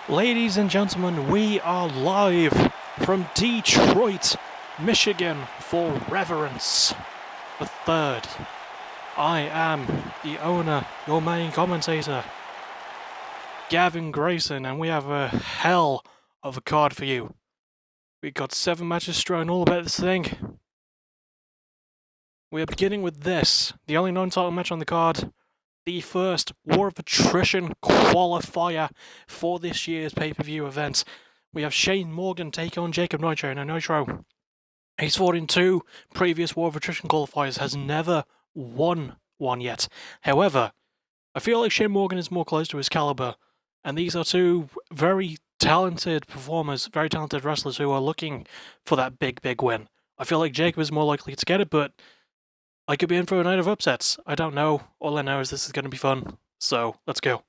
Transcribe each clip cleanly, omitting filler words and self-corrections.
Ladies and gentlemen, we are live from Detroit, Michigan for Reverence the third. I am the owner, your main commentator, Gavin Grayson, and we have a hell of a card for you. We got 7 matches strewn all about this thing. We are beginning with this, the only non-title match on the card. The first War of Attrition qualifier for this year's pay-per-view event. We have Shane Morgan take on Jacob Nitro. Now Nitro, he's fought in 2 previous War of Attrition qualifiers, has never won one yet. However, I feel like Shane Morgan is more close to his caliber, and these are 2 very talented performers, very talented wrestlers who are looking for that big win. I feel like Jacob is more likely to get it, but I could be in for a night of upsets. I don't know. All I know is this is going to be fun. So, let's go.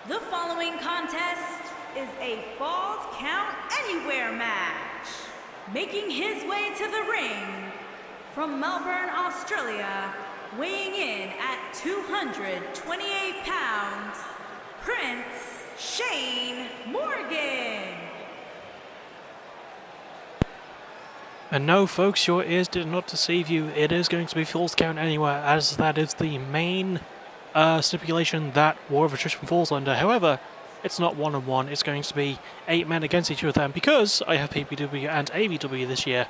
The following contest is a Falls Count Anywhere match. Making his way to the ring from Melbourne, Australia, weighing in at 228 pounds, Prince Shane Morgan. And no, folks, your ears did not deceive you. It is going to be Falls Count Anywhere, as that is the main stipulation that War of Attrition falls under. However, it's not 1-on-1, it's going to be 8 men against each other, and because I have PPW and AVW this year,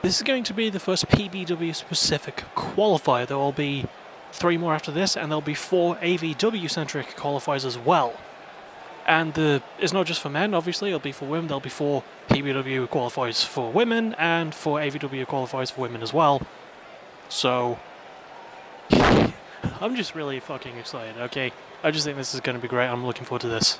this is going to be the first PPW specific qualifier. There will be 3 more after this, and there'll be 4 AVW centric qualifiers as well. And it's not just for men, obviously, it'll be for women. There'll be 4 PPW qualifiers for women, and 4 AVW qualifiers for women as well. So I'm just really fucking excited, okay? I just think this is going to be great. I'm looking forward to this.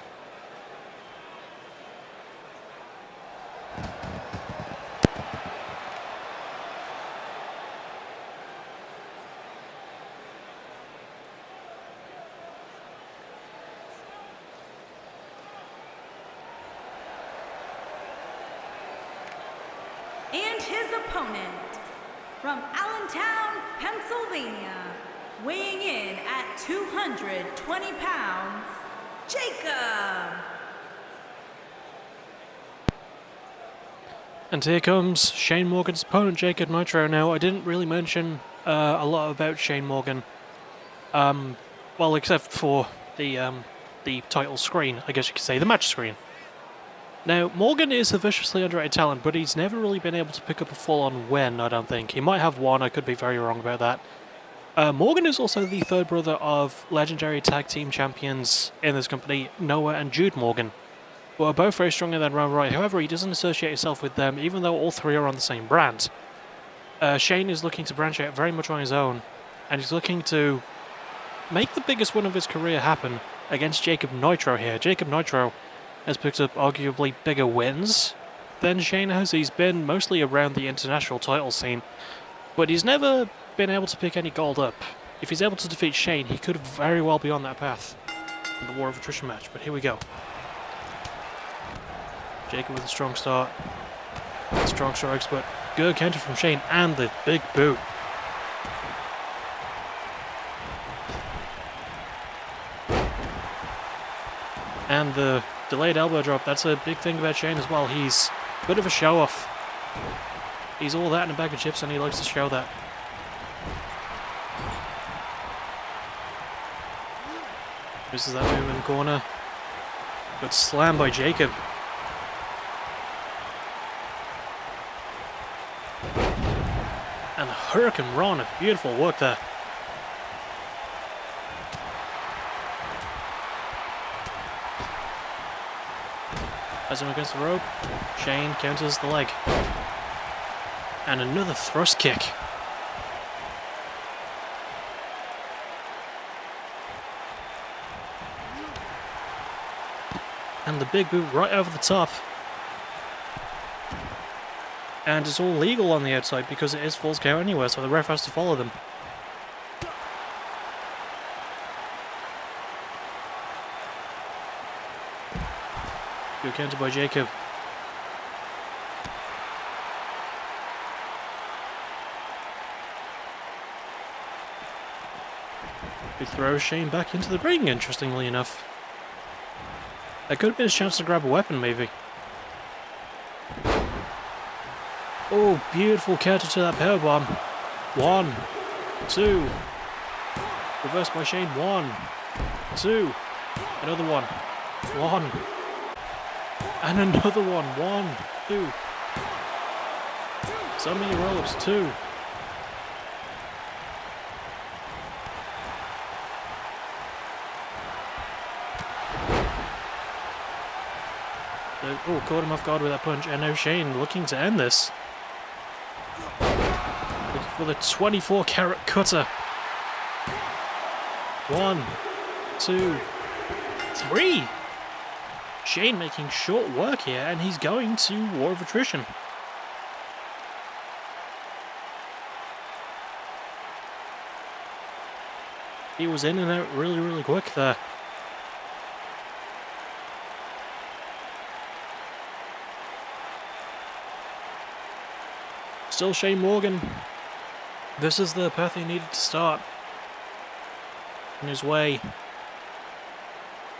And his opponent from Allentown, Pennsylvania, weighing in at 220 pounds, Jacob. And here comes Shane Morgan's opponent, Jacob Nitro. Now, I didn't really mention a lot about Shane Morgan. Well, except for the title screen, I guess you could say, the match screen. Now, Morgan is a viciously underrated talent, but he's never really been able to pick up a full-on win, I don't think. He might have one, I could be very wrong about that. Morgan is also the 3rd brother of legendary tag team champions in this company, Noah and Jude Morgan, who are both very strong in their own right. However, he doesn't associate himself with them, even though all 3 are on the same brand. Shane is looking to branch out very much on his own, and he's looking to make the biggest win of his career happen against Jacob Nitro here. Jacob Nitro has picked up arguably bigger wins than Shane has. He's been mostly around the international title scene, but he's never been able to pick any gold up. If he's able to defeat Shane, he could very well be on that path in the War of Attrition match, but here we go. Jacob with a strong start, strong strikes, but good counter from Shane, and the big boot. And the delayed elbow drop, that's a big thing about Shane as well. He's a bit of a show-off. He's all that in a bag of chips, and he likes to show that. Misses that move in the corner. Good slam by Jacob. And a Hurricane Run, beautiful work there. As him against the rope, Shane counters the leg. And another thrust kick. And the big boot right over the top. And it's all legal on the outside because it is Falls Count anyway, so the ref has to follow them. Good counter by Jacob. He throws Shane back into the ring, interestingly enough. That could have been his chance to grab a weapon, maybe. Oh, beautiful counter to that powerbomb. 1, 2. Reversed by Shane. 1, 2. Another one. 1. And another one. 1, 2. So many ropes. 2. Oh, caught him off guard with that punch, and now Shane looking to end this. Looking for the 24-carat cutter. 1, 2, 3. Shane making short work here, and he's going to War of Attrition. He was in and out really, really quick there. Still Shane Morgan. This is the path he needed to start in his way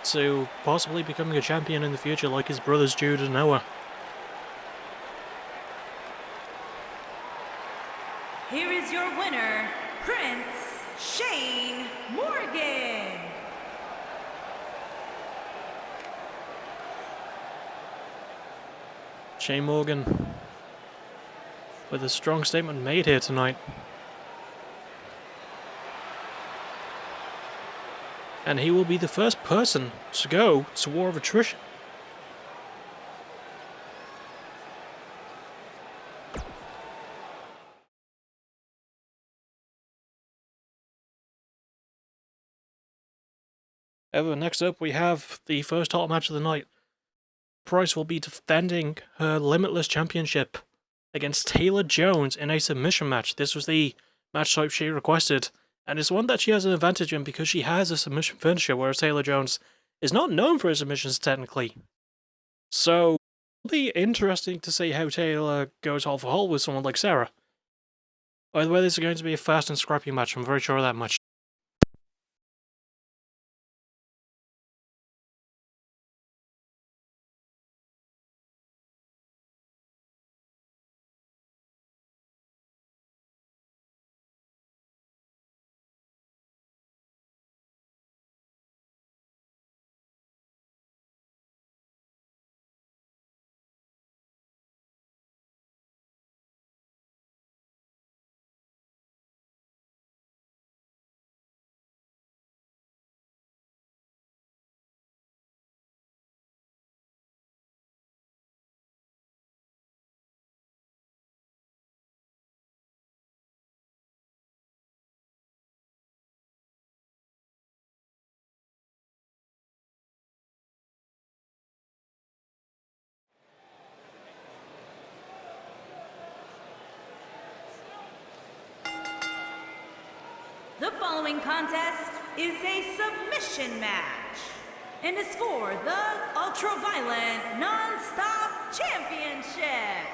to possibly becoming a champion in the future like his brothers Jude and Noah. Here is your winner, Prince Shane Morgan. Shane Morgan with a strong statement made here tonight. And he will be the first person to go to War of Attrition. Next up we have the first title match of the night. Price will be defending her Limitless Championship against Taylor Jones in a submission match. This was the match type she requested, and it's one that she has an advantage in because she has a submission finisher, whereas Taylor Jones is not known for his submissions technically. So, it'll be interesting to see how Taylor goes hole for hole with someone like Sarah. By the way, this is going to be a fast and scrappy match, I'm very sure of that much. The following contest is a submission match and is for the Ultraviolent Non-Stop Championship.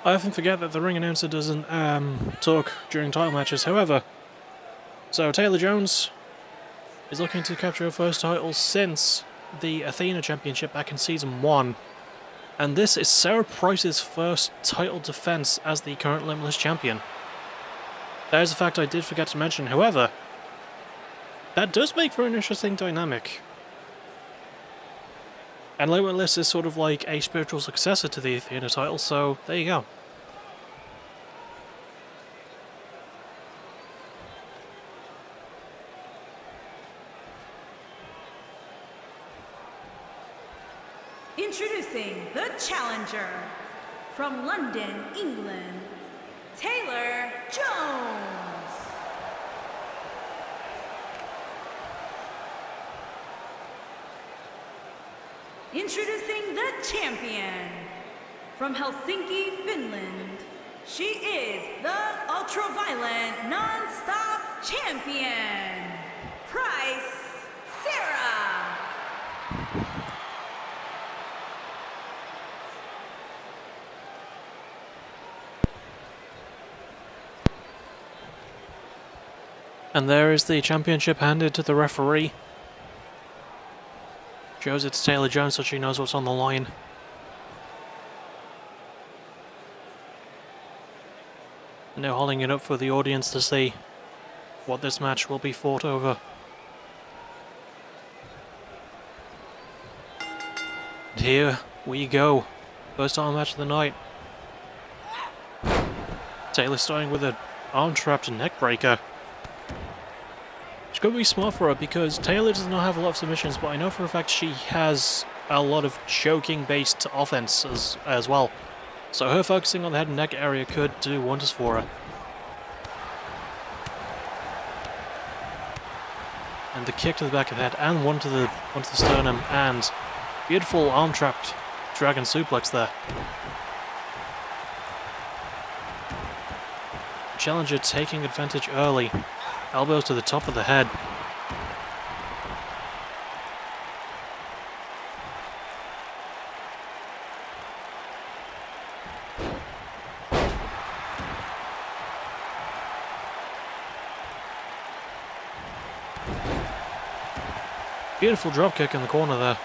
I often forget that the ring announcer doesn't talk during title matches. However, so Taylor Jones is looking to capture her first title since the Athena Championship back in Season 1. And this is Sarah Price's first title defense as the current Limitless Champion. That is a fact I did forget to mention. However, that does make for an interesting dynamic. And Limitless is sort of like a spiritual successor to the Athena title, so there you go. Introducing the challenger from London, England, Taylor Jones. Introducing the champion from Helsinki, Finland. She is the ultra-violent non-stop champion, Price Sarah. And there is the championship handed to the referee. Shows it's Taylor Jones so she knows what's on the line. And now holding it up for the audience to see what this match will be fought over. And here we go. First title match of the night. Taylor starting with an arm-trapped neck breaker. It's going to be smart for her because Taylor does not have a lot of submissions, but I know for a fact she has a lot of choking-based offense as well. So her focusing on the head and neck area could do wonders for her. And the kick to the back of the head and one to the sternum, and beautiful arm-trapped dragon suplex there. Challenger taking advantage early. Elbows to the top of the head. Beautiful drop kick in the corner there.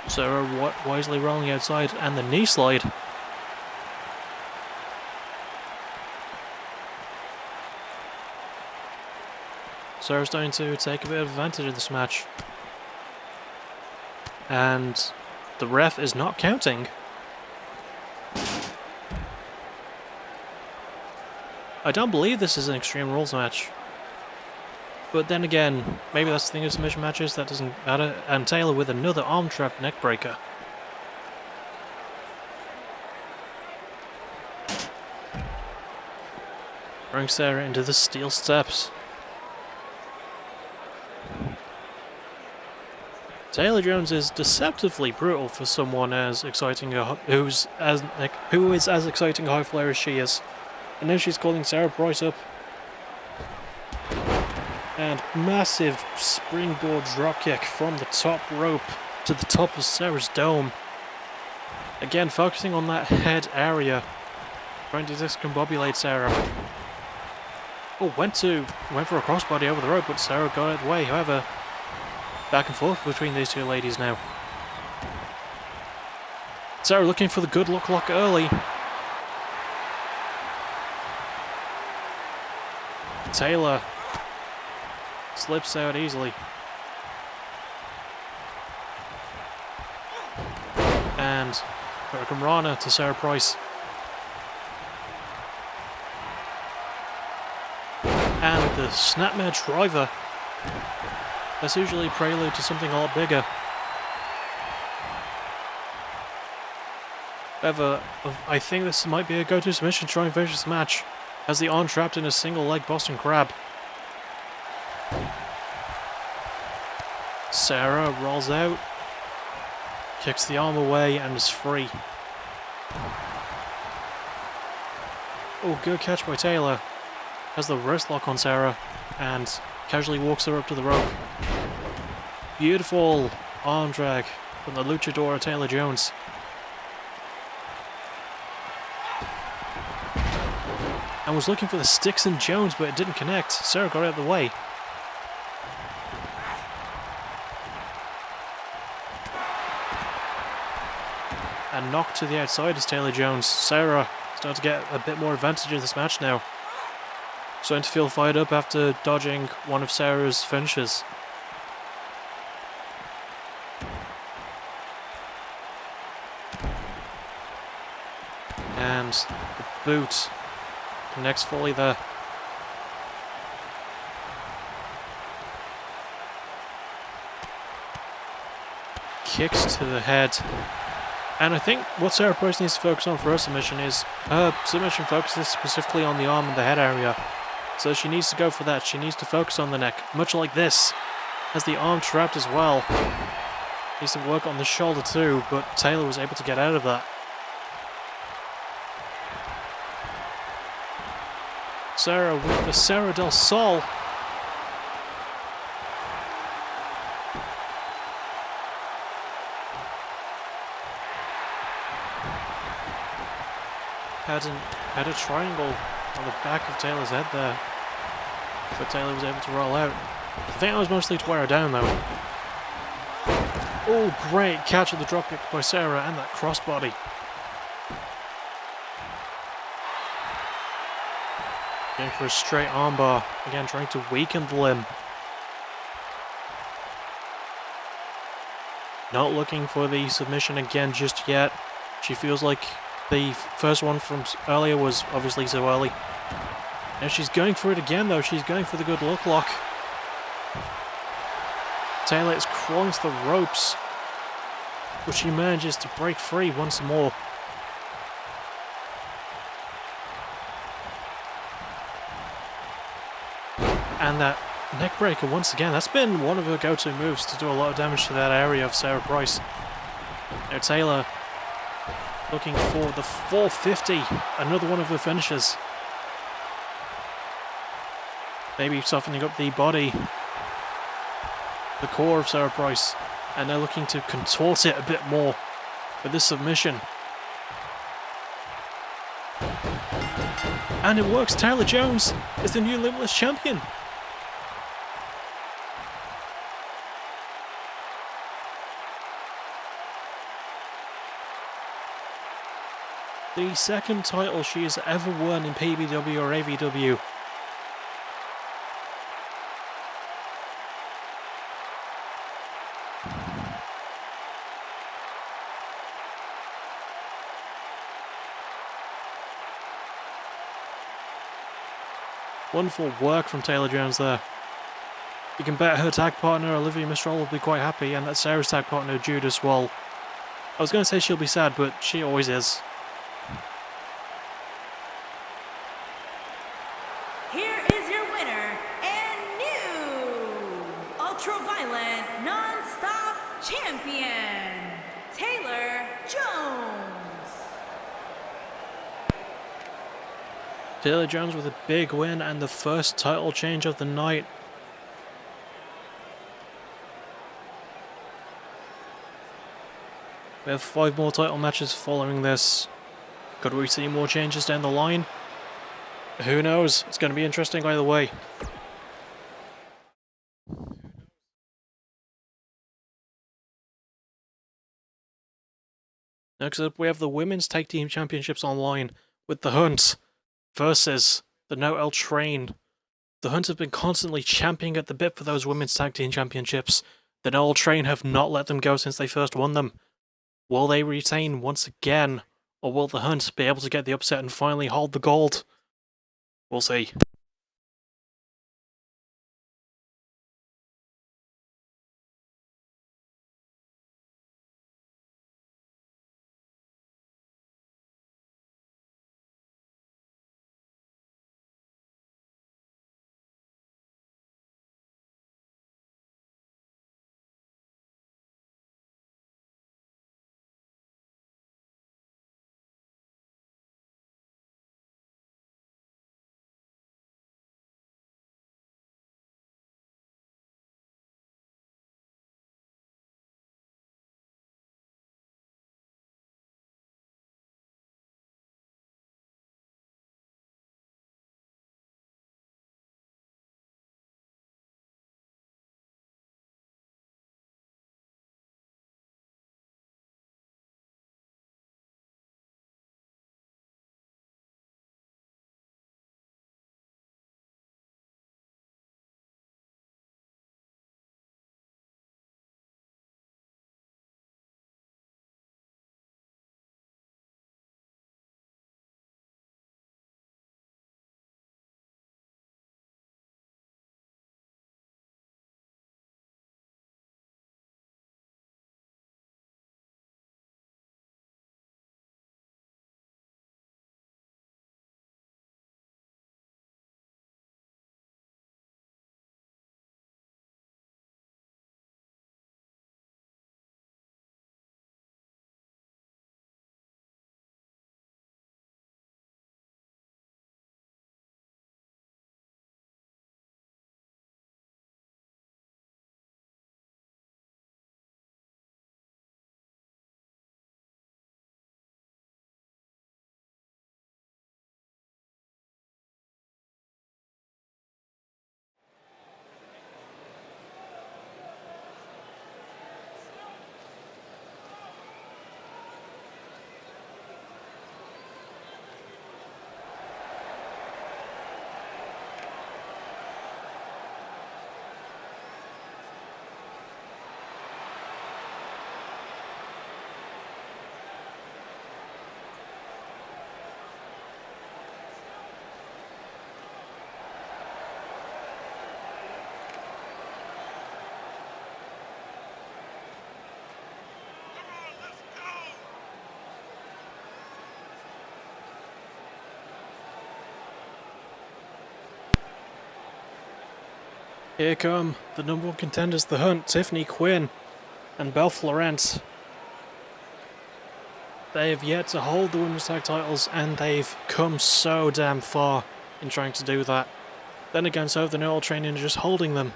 Sarah wisely rolling outside, and the knee slide. Sarah's starting to take a bit of advantage of this match. And the ref is not counting. I don't believe this is an Extreme Rules match. But then again, maybe that's the thing of submission matches, that doesn't matter. And Taylor with another arm trap neck breaker. Throwing Sarah into the steel steps. Taylor Jones is deceptively brutal for someone as exciting who is as exciting a high flyer as she is. And now she's calling Sarah Price up. And massive springboard dropkick from the top rope to the top of Sarah's dome. Again, focusing on that head area, trying to discombobulate Sarah. Oh, went for a crossbody over the rope, but Sarah got out of the way. However, back and forth between these two ladies now. Sarah looking for the good luck lock early. Taylor slips out easily. And Hurricane Rana to Sarah Price. And the snapmare driver. That's usually a prelude to something a lot bigger. However, I think this might be a go-to submission to try and finish this match. Has the arm trapped in a single leg Boston Crab. Sarah rolls out, kicks the arm away and is free. Oh, good catch by Taylor. Has the wrist lock on Sarah and casually walks her up to the rope. Beautiful arm drag from the luchador Taylor Jones. And was looking for the sticks and Jones, but it didn't connect. Sarah got out of the way. And knocked to the outside is Taylor Jones. Sarah starting to get a bit more advantage in this match now. Starting to feel fired up after dodging one of Sarah's finishes. And the boot connects fully there. Kicks to the head. And I think what Sarah Price needs to focus on for her submission is her submission focuses specifically on the arm and the head area. So she needs to go for that. She needs to focus on the neck, much like this. Has the arm trapped as well. Needs to work on the shoulder too, but Taylor was able to get out of that. Sarah with the Serra del Sol. Had a triangle on the back of Taylor's head there, but Taylor was able to roll out. I think that was mostly to wear her down though. Oh, great catch of the dropkick by Sarah and that crossbody. Going for a straight armbar, again trying to weaken the limb. Not looking for the submission again just yet. She feels like the first one from earlier was obviously so early. Now she's going for it again though, she's going for the good look lock. Taylor is crawling to the ropes, but she manages to break free once more. And that neck breaker once again, that's been one of her go-to moves to do a lot of damage to that area of Sarah Price. Now Taylor looking for the 450, another one of her finishes. Maybe softening up the body, the core of Sarah Price, and they're looking to contort it a bit more with this submission. And it works, Taylor Jones is the new Limitless Champion. The second title she has ever won in PBW or AVW. Wonderful work from Taylor Jones there. You can bet her tag partner Olivia Mistral will be quite happy, and that Sarah's tag partner Judas, well, I was going to say she'll be sad, but she always is. Here is your winner and new ultra-violent non-stop champion, Taylor Jones. Taylor Jones with a big win and the first title change of the night. We have 5 more title matches following this. Could we see more changes down the line? Who knows? It's going to be interesting either way. Next up, we have the Women's Tag Team Championships online with The Hunt versus the No L Train. The Hunt have been constantly champing at the bit for those Women's Tag Team Championships. The No L Train have not let them go since they first won them. Will they retain once again, or will the Hunt be able to get the upset and finally hold the gold? We'll see. Here come the number one contenders, The Hunt, Tiffany Quinn, and Belle Florence. They have yet to hold the women's tag titles, and they've come so damn far in trying to do that. Then again, so have the Neural Training just holding them.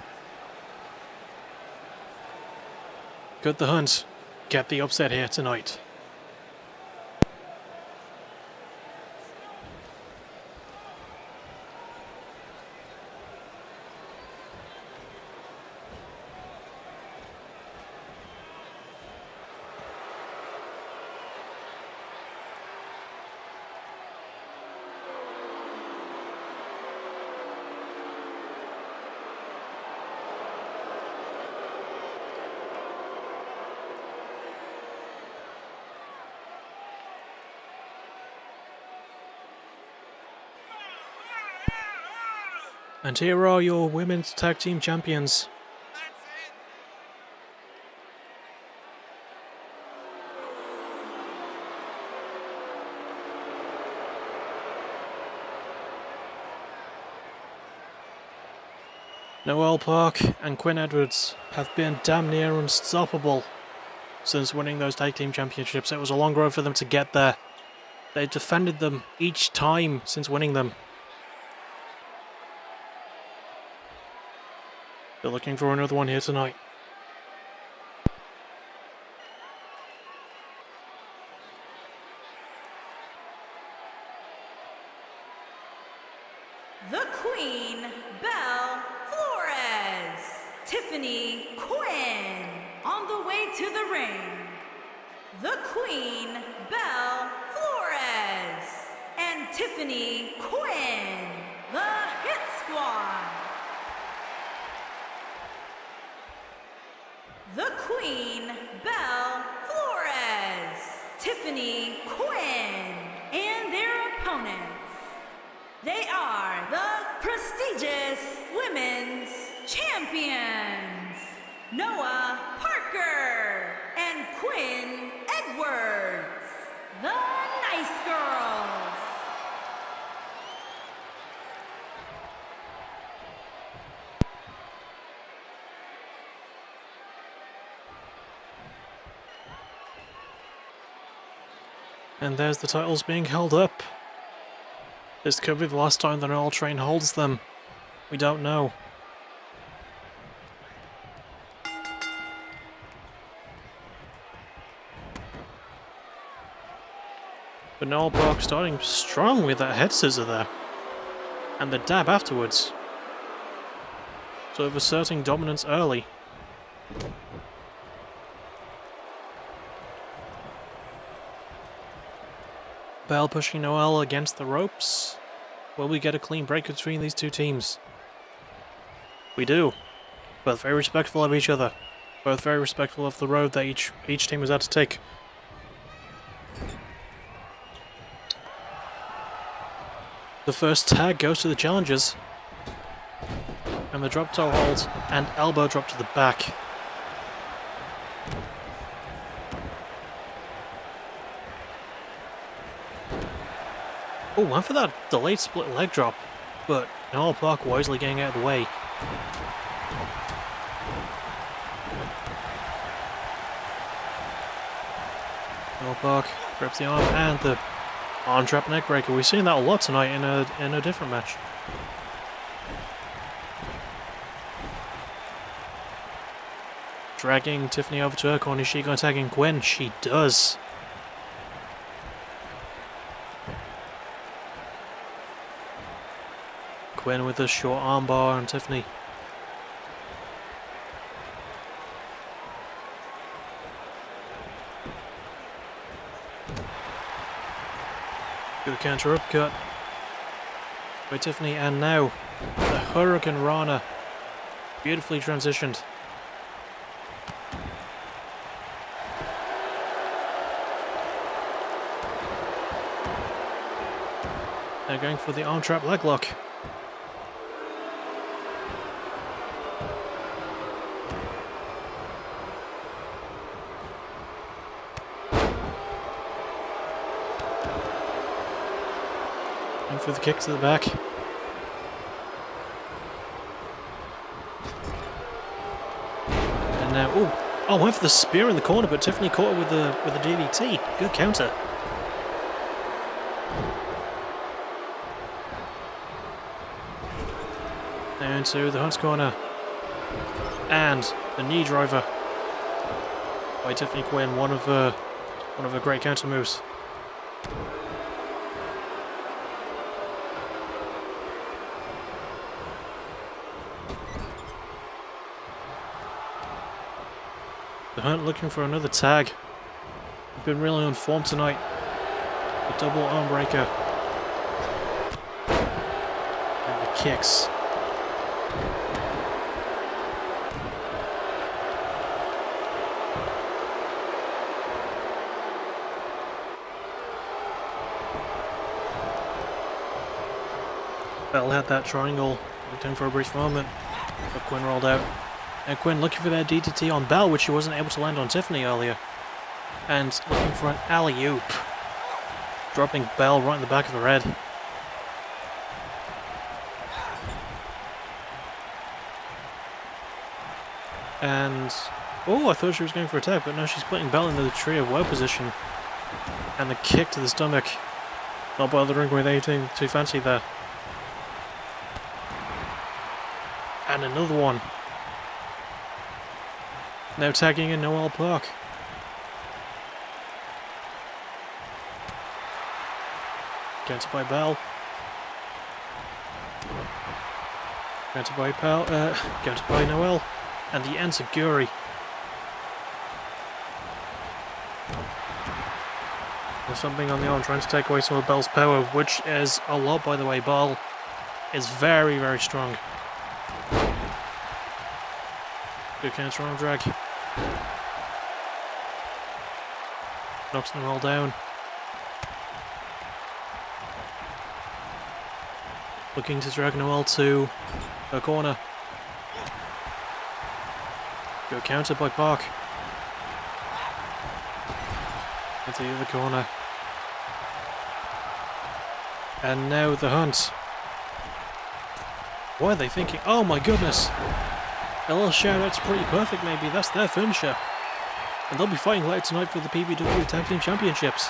Could The Hunt get the upset here tonight? And here are your women's tag team champions. Noelle Park and Quinn Edwards have been damn near unstoppable since winning those tag team championships. It was a long road for them to get there. They defended them each time since winning them. They're looking for another one here tonight. The Queen, Belle Flores. Tiffany Quinn on the way to the ring. The Queen, Belle Flores. And Tiffany Quinn, the Hit Squad. The Queen, Belle Flores, Tiffany Quinn, and their opponents. They are the prestigious Women's Champions, Noah Parker and Quinn Edwards, the Nice Girls. And there's the titles being held up. This could be the last time the Neural Train holds them. We don't know. But Noel Park starting strong with that head scissor there. And the dab afterwards. Sort of asserting dominance early. Belle pushing Noelle against the ropes. Will we get a clean break between these two teams? We do. Both very respectful of each other. Both very respectful of the road that each team has had to take. The first tag goes to the challengers. And the drop toe hold and elbow drop to the back. Oh, and for that delayed split leg drop, but Noel Park wisely getting out of the way. Noel Park grips the arm and the arm trap neck breaker. We've seen that a lot tonight in a different match. Dragging Tiffany over to her corner. Is she going to tag in Gwen? She does. Gwen with a short armbar on Tiffany. Good counter upcut by Tiffany, and now the Hurricane Rana. Beautifully transitioned. Now going for the arm trap leg lock. For the kick to the back. now, oh, went for the spear in the corner, but Tiffany caught her with the DDT. Good counter. Now into the Hunt's corner, and the knee driver by Tiffany Quinn, one of her great counter moves. The Hunt looking for another tag. Been really on form tonight. A double arm breaker. And the kicks. Bell had that triangle, looked in for a brief moment, but Quinn rolled out. And Quinn looking for that DDT on Bell, which she wasn't able to land on Tiffany earlier. And looking for an alley-oop. Dropping Bell right in the back of her head. And... oh, I thought she was going for a tag, but no, she's putting Bell into the tree of woe position. And the kick to the stomach. Not bothering with anything too fancy there. And another one. Now tagging in Noelle Park. Counter by Bell. Counter by Noelle. And the enziguri. There's something on the arm trying to take away some of Bell's power, which is a lot, by the way. Bell is very, very strong. Good counter arm drag. Knocks them all down. Looking to drag Noelle to her corner. Good counter by Park. Into the other corner. And now the Hunt. What are they thinking? Oh my goodness! A little shout out's pretty perfect, maybe. That's their finisher. And they'll be fighting later tonight for the PBW Tag Team Championships.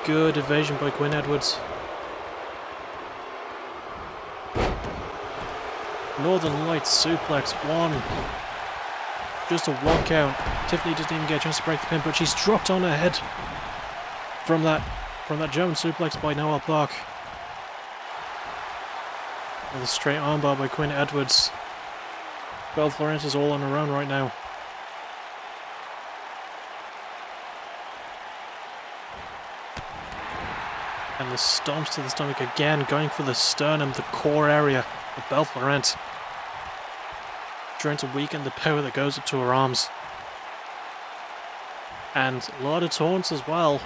Good evasion by Quinn Edwards. Northern Lights suplex, one. Just a one count. Tiffany didn't even get a chance to break the pin, but she's dropped on her head from that German suplex by Noelle Park. With a straight armbar by Quinn Edwards. Belle Florence is all on her own right now. And the stomps to the stomach again, going for the sternum, the core area of Belle Florence. Trying to weaken the power that goes up to her arms. And a lot of taunts as well.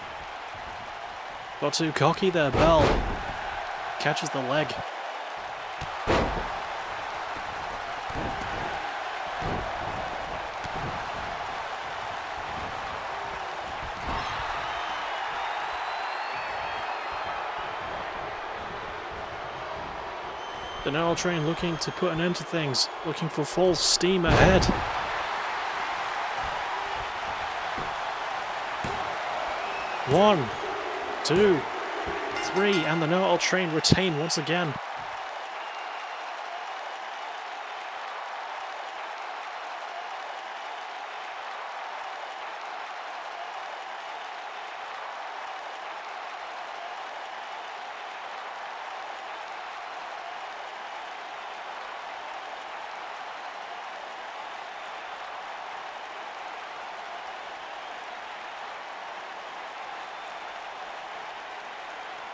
Got too cocky there, Belle. Catches the leg. The Noelle train looking to put an end to things, looking for full steam ahead. One, two, three, and the Noelle train retain once again.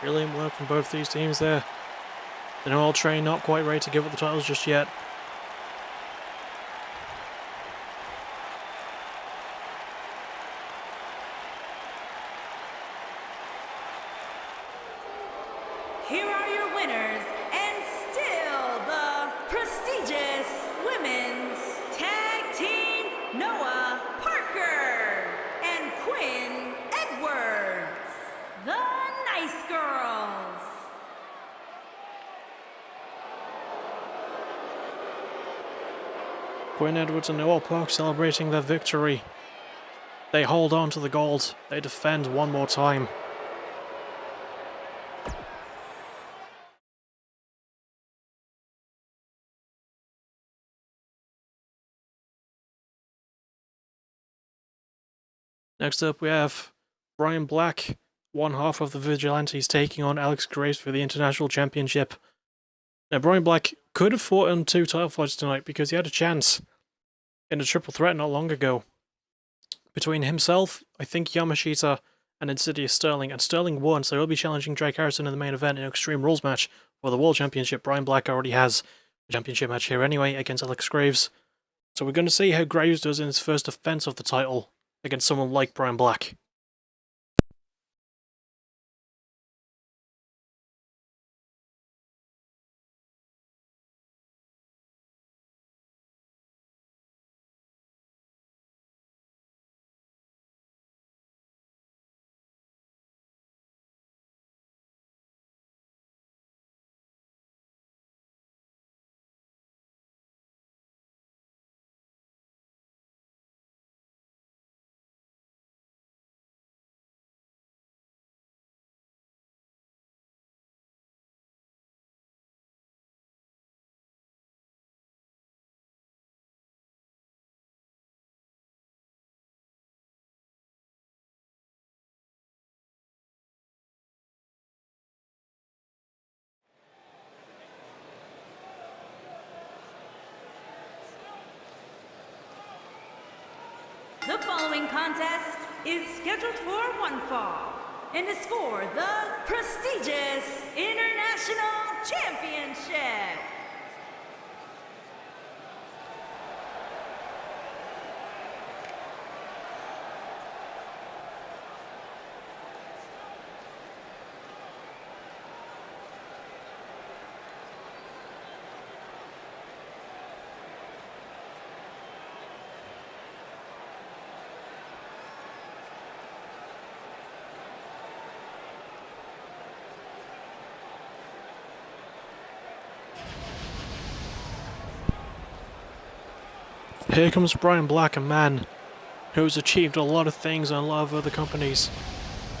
Brilliant work from both these teams there. The Noelle train not quite ready to give up the titles just yet. Here are your winners, and still the prestigious Women's Tag Team, Noah Parker and Quinn Edwards. Quinn Edwards and Noel Park celebrating their victory. They hold on to the gold. They defend one more time. Next up we have Brian Black, one half of the Vigilantes, taking on Alex Graves for the International Championship. Now Brian Black could have fought in 2 title fights tonight because he had a chance in a triple threat not long ago. Between himself, I think Yamashita, and Insidious Sterling, and Sterling won, so he'll be challenging Drake Harrison in the main event in an Extreme Rules match for the World Championship. Brian Black already has a championship match here anyway against Alex Graves. So we're going to see how Graves does in his first defense of the title against someone like Brian Black. The following contest is scheduled for one fall and is for the prestigious International Championship. Here comes Brian Black, a man who's achieved a lot of things in a lot of other companies.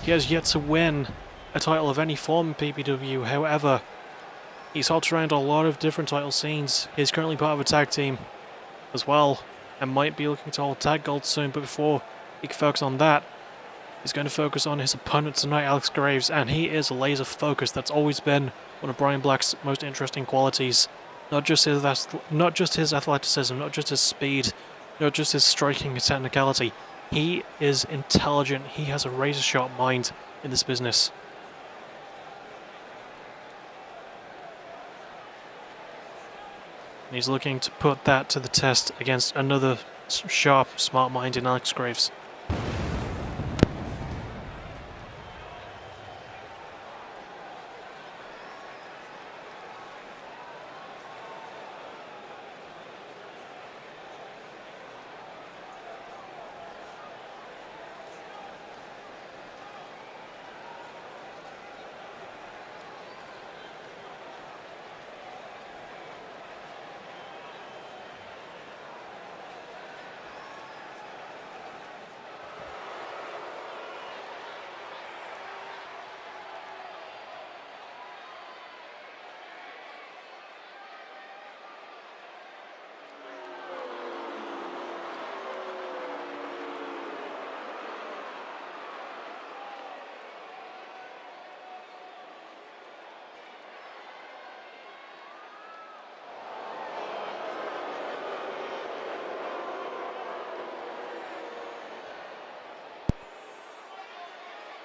He has yet to win a title of any form in PPW, however, he's hopped around a lot of different title scenes. He's currently part of a tag team as well, and might be looking to hold tag gold soon, but before he can focus on that, he's going to focus on his opponent tonight, Alex Graves, and he is laser focused. That's always been one of Brian Black's most interesting qualities. Not just his athleticism, not just his speed, not just his striking and technicality. He is intelligent. He has a razor-sharp mind in this business. And he's looking to put that to the test against another sharp, smart mind in Alex Graves.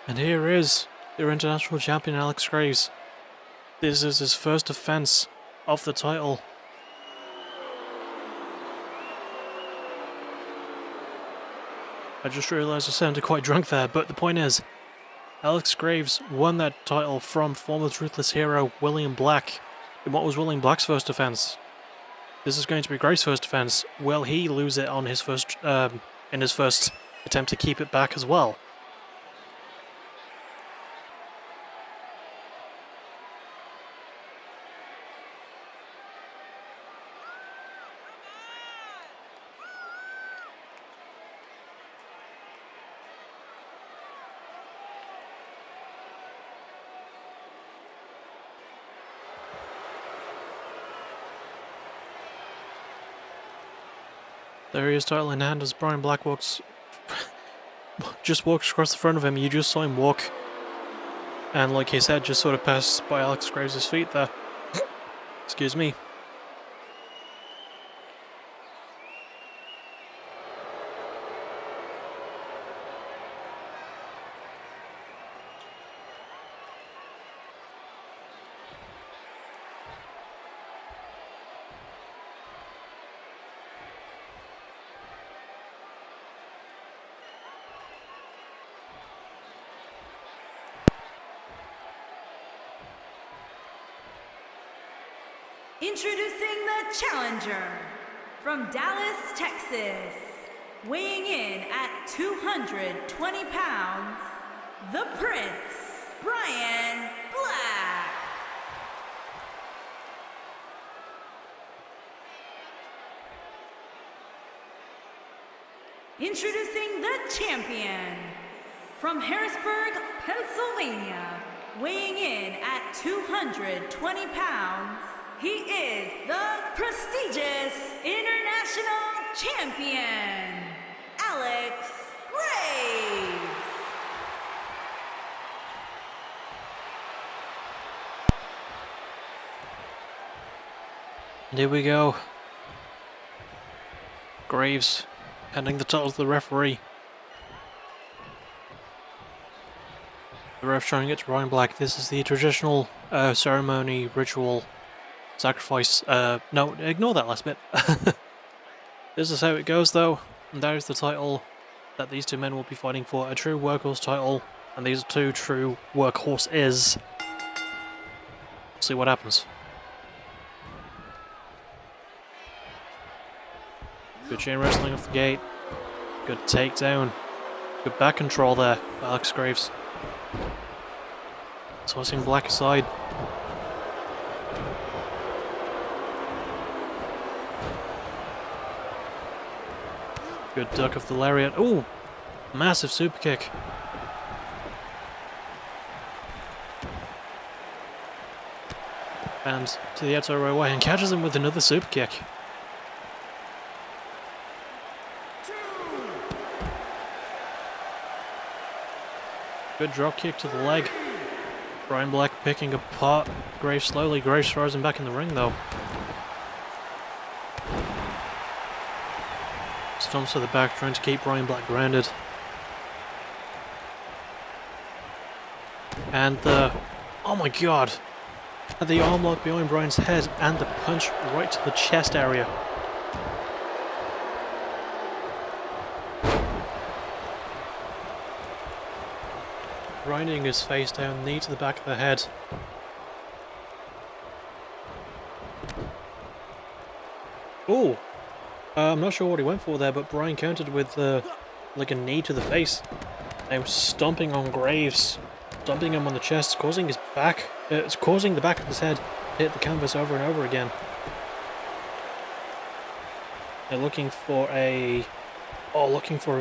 And here is your international champion, Alex Graves. This is his first defense of the title. I just realized I sounded quite drunk there, but the point is, Alex Graves won that title from former Ruthless hero William Black in what was William Black's first defense. This is going to be Graves' first defense. Will he lose it on his first in his first attempt to keep it back as well? There he is, title in hand, as Brian Black walks across the front of him. You just saw him walk, and like he said, just sort of passed by Alex Graves' feet there. Excuse me. Introducing the challenger from Dallas, Texas, weighing in at 220 pounds, the Prince, Brian Black. Introducing the champion from Harrisburg, Pennsylvania, weighing in at 220 pounds, he is the prestigious international champion, Alex Graves. And here we go. Graves handing the title to the referee. The ref showing it to Brian Black. This is the traditional ceremony, ritual, sacrifice. No, ignore that last bit. This is how it goes though, and that is the title that these two men will be fighting for. A true workhorse title, and these are two true workhorses. See what happens. Good chain wrestling off the gate. Good takedown. Good back control there by Alex Graves. Tossing Black aside. Good duck of the lariat. Ooh! Massive super kick. And to the outside right away and catches him with another super kick. Good drop kick to the leg. Brian Black picking apart Graves slowly. Graves throws him back in the ring though. Stomps to the back, trying to keep Brian Black grounded. And oh my god! And the arm lock behind Brian's head and the punch right to the chest area. Grinding his face down, knee to the back of the head. Ooh! I'm not sure what he went for there, but Brian countered with like a knee to the face. Now stomping on Graves, stomping him on the chest, causing his back, it's causing the back of his head to hit the canvas over and over again. They're looking for a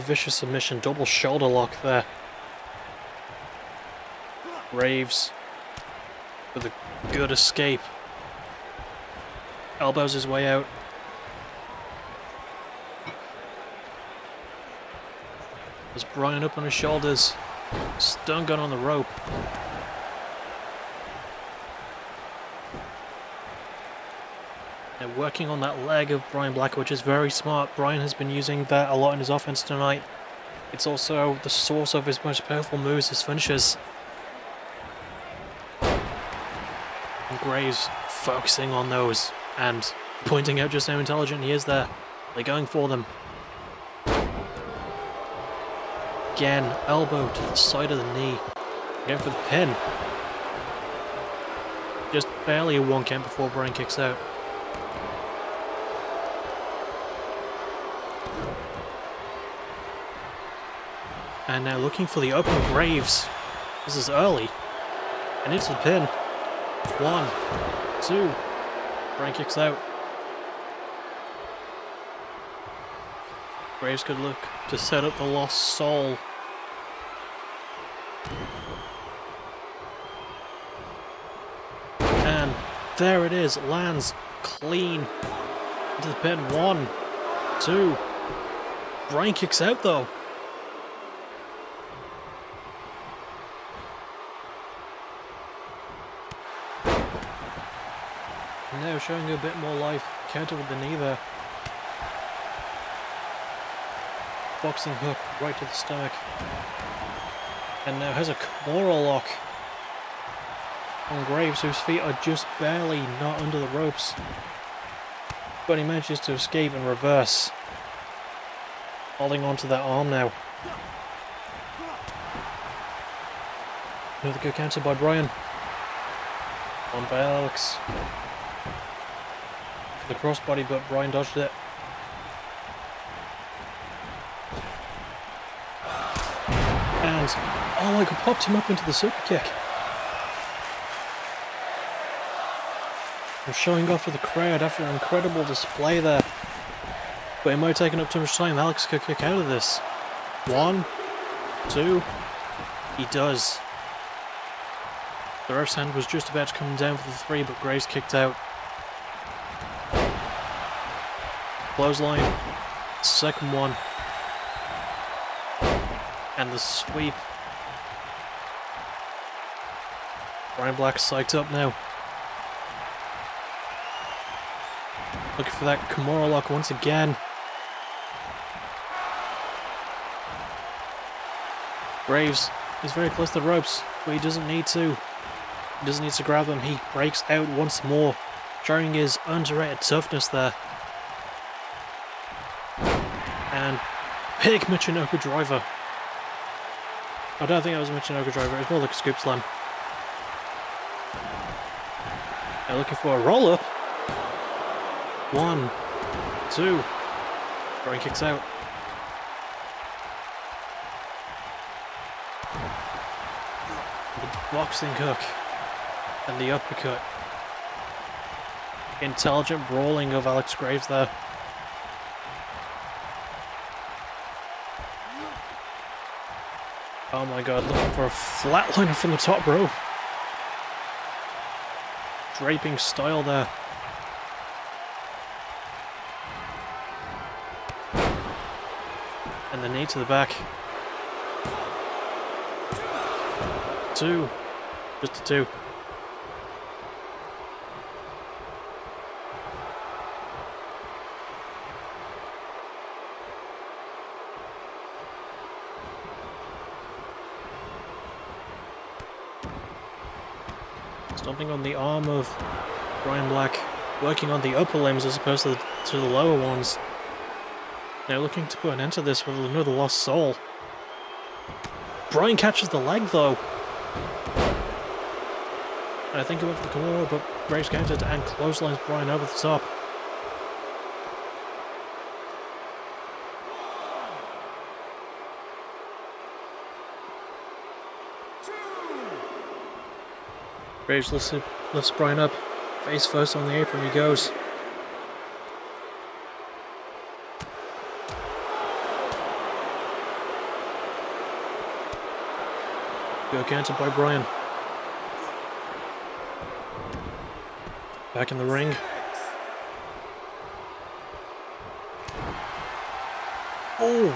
vicious submission, double shoulder lock there. Graves with a good escape. Elbows his way out. There's Brian up on his shoulders. Stun gun on the rope. They're working on that leg of Brian Black, which is very smart. Brian has been using that a lot in his offense tonight. It's also the source of his most powerful moves, his finishes. And Graves focusing on those and pointing out just how intelligent he is there. They're going for them. Again, elbow to the side of the knee. Going for the pin. Just barely a 1 count before Brian kicks out. And now looking for the open Graves. This is early. And into the pin. 1, 2. Brian kicks out. Graves could look to set up the lost soul. And there it is, lands clean into the pin. 1, 2, Bryan kicks out though. Now showing a bit more life. Counter with the knee there. Boxing hook right to the stomach. And now has a Kimura lock on Graves, whose feet are just barely not under the ropes. But he manages to escape and reverse. Holding onto that arm now. Another good counter by Bryan. On by Alex. For the crossbody, but Bryan dodged it. And, oh, I popped him up into the super kick. I'm showing off to the crowd after an incredible display there. But it might have taken up too much time. Alex could kick out of this. 1, 2. He does. The ref's hand was just about to come down for the 3, but Graves kicked out. Clothesline. Second one. And the sweep. Bryan Black's psyched up now. Looking for that Kimura lock once again. Graves is very close to the ropes, but he doesn't need to. He doesn't need to grab them. He breaks out once more, showing his underrated toughness there. And big Michinoku driver. I don't think that was a Michinoku driver, it was more like a scoop slam. Now looking for a roll up. 1, 2. Bryan kicks out. The boxing hook and the uppercut. Intelligent brawling of Alex Graves there. Oh my god, looking for a flatliner from the top rope. Draping style there. And the knee to the back. 2. Just a 2. Stomping on the arm of Bryan Black, working on the upper limbs as opposed to the lower ones. Now looking to put an end to this with another lost soul. Bryan catches the leg though. And I think he went for the Kimura, but Graves countered and clotheslines Bryan over the top. Graves lifts Bryan up. Face first on the apron he goes. Good counter by Bryan. Back in the ring. Oh!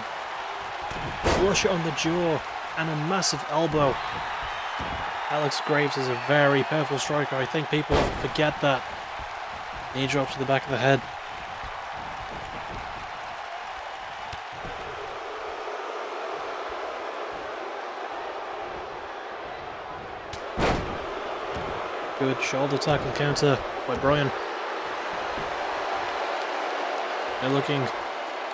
Flush on the jaw and a massive elbow. Alex Graves is a very powerful striker. I think people forget that. Knee drop to the back of the head. Good shoulder tackle counter by Bryan. They're looking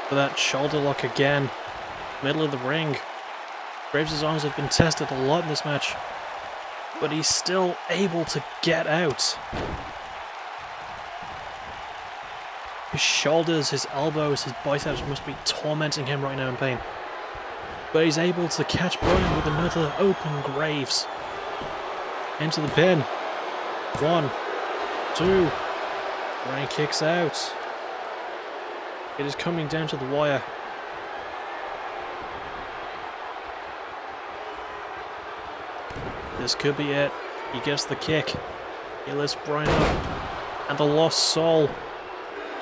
for that shoulder lock again. Middle of the ring. Graves' arms have been tested a lot in this match, but he's still able to get out. His shoulders, his elbows, his biceps must be tormenting him right now in pain. But he's able to catch Bryan with another open Graves. Into the pin. 1, 2. Bryan kicks out. It is coming down to the wire. This could be it. He gets the kick. He lifts Bryan up. And the lost soul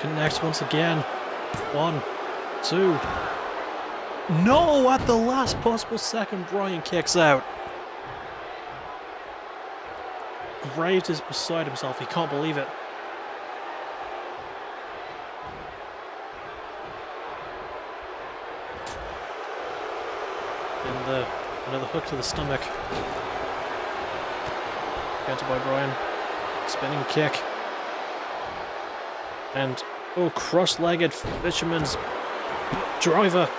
connects once again. 1, 2. No, at the last possible second, Bryan kicks out. Graves is beside himself. He can't believe it. And another hook to the stomach. Counter by Bryan. Spinning kick. And, oh, cross-legged fisherman's driver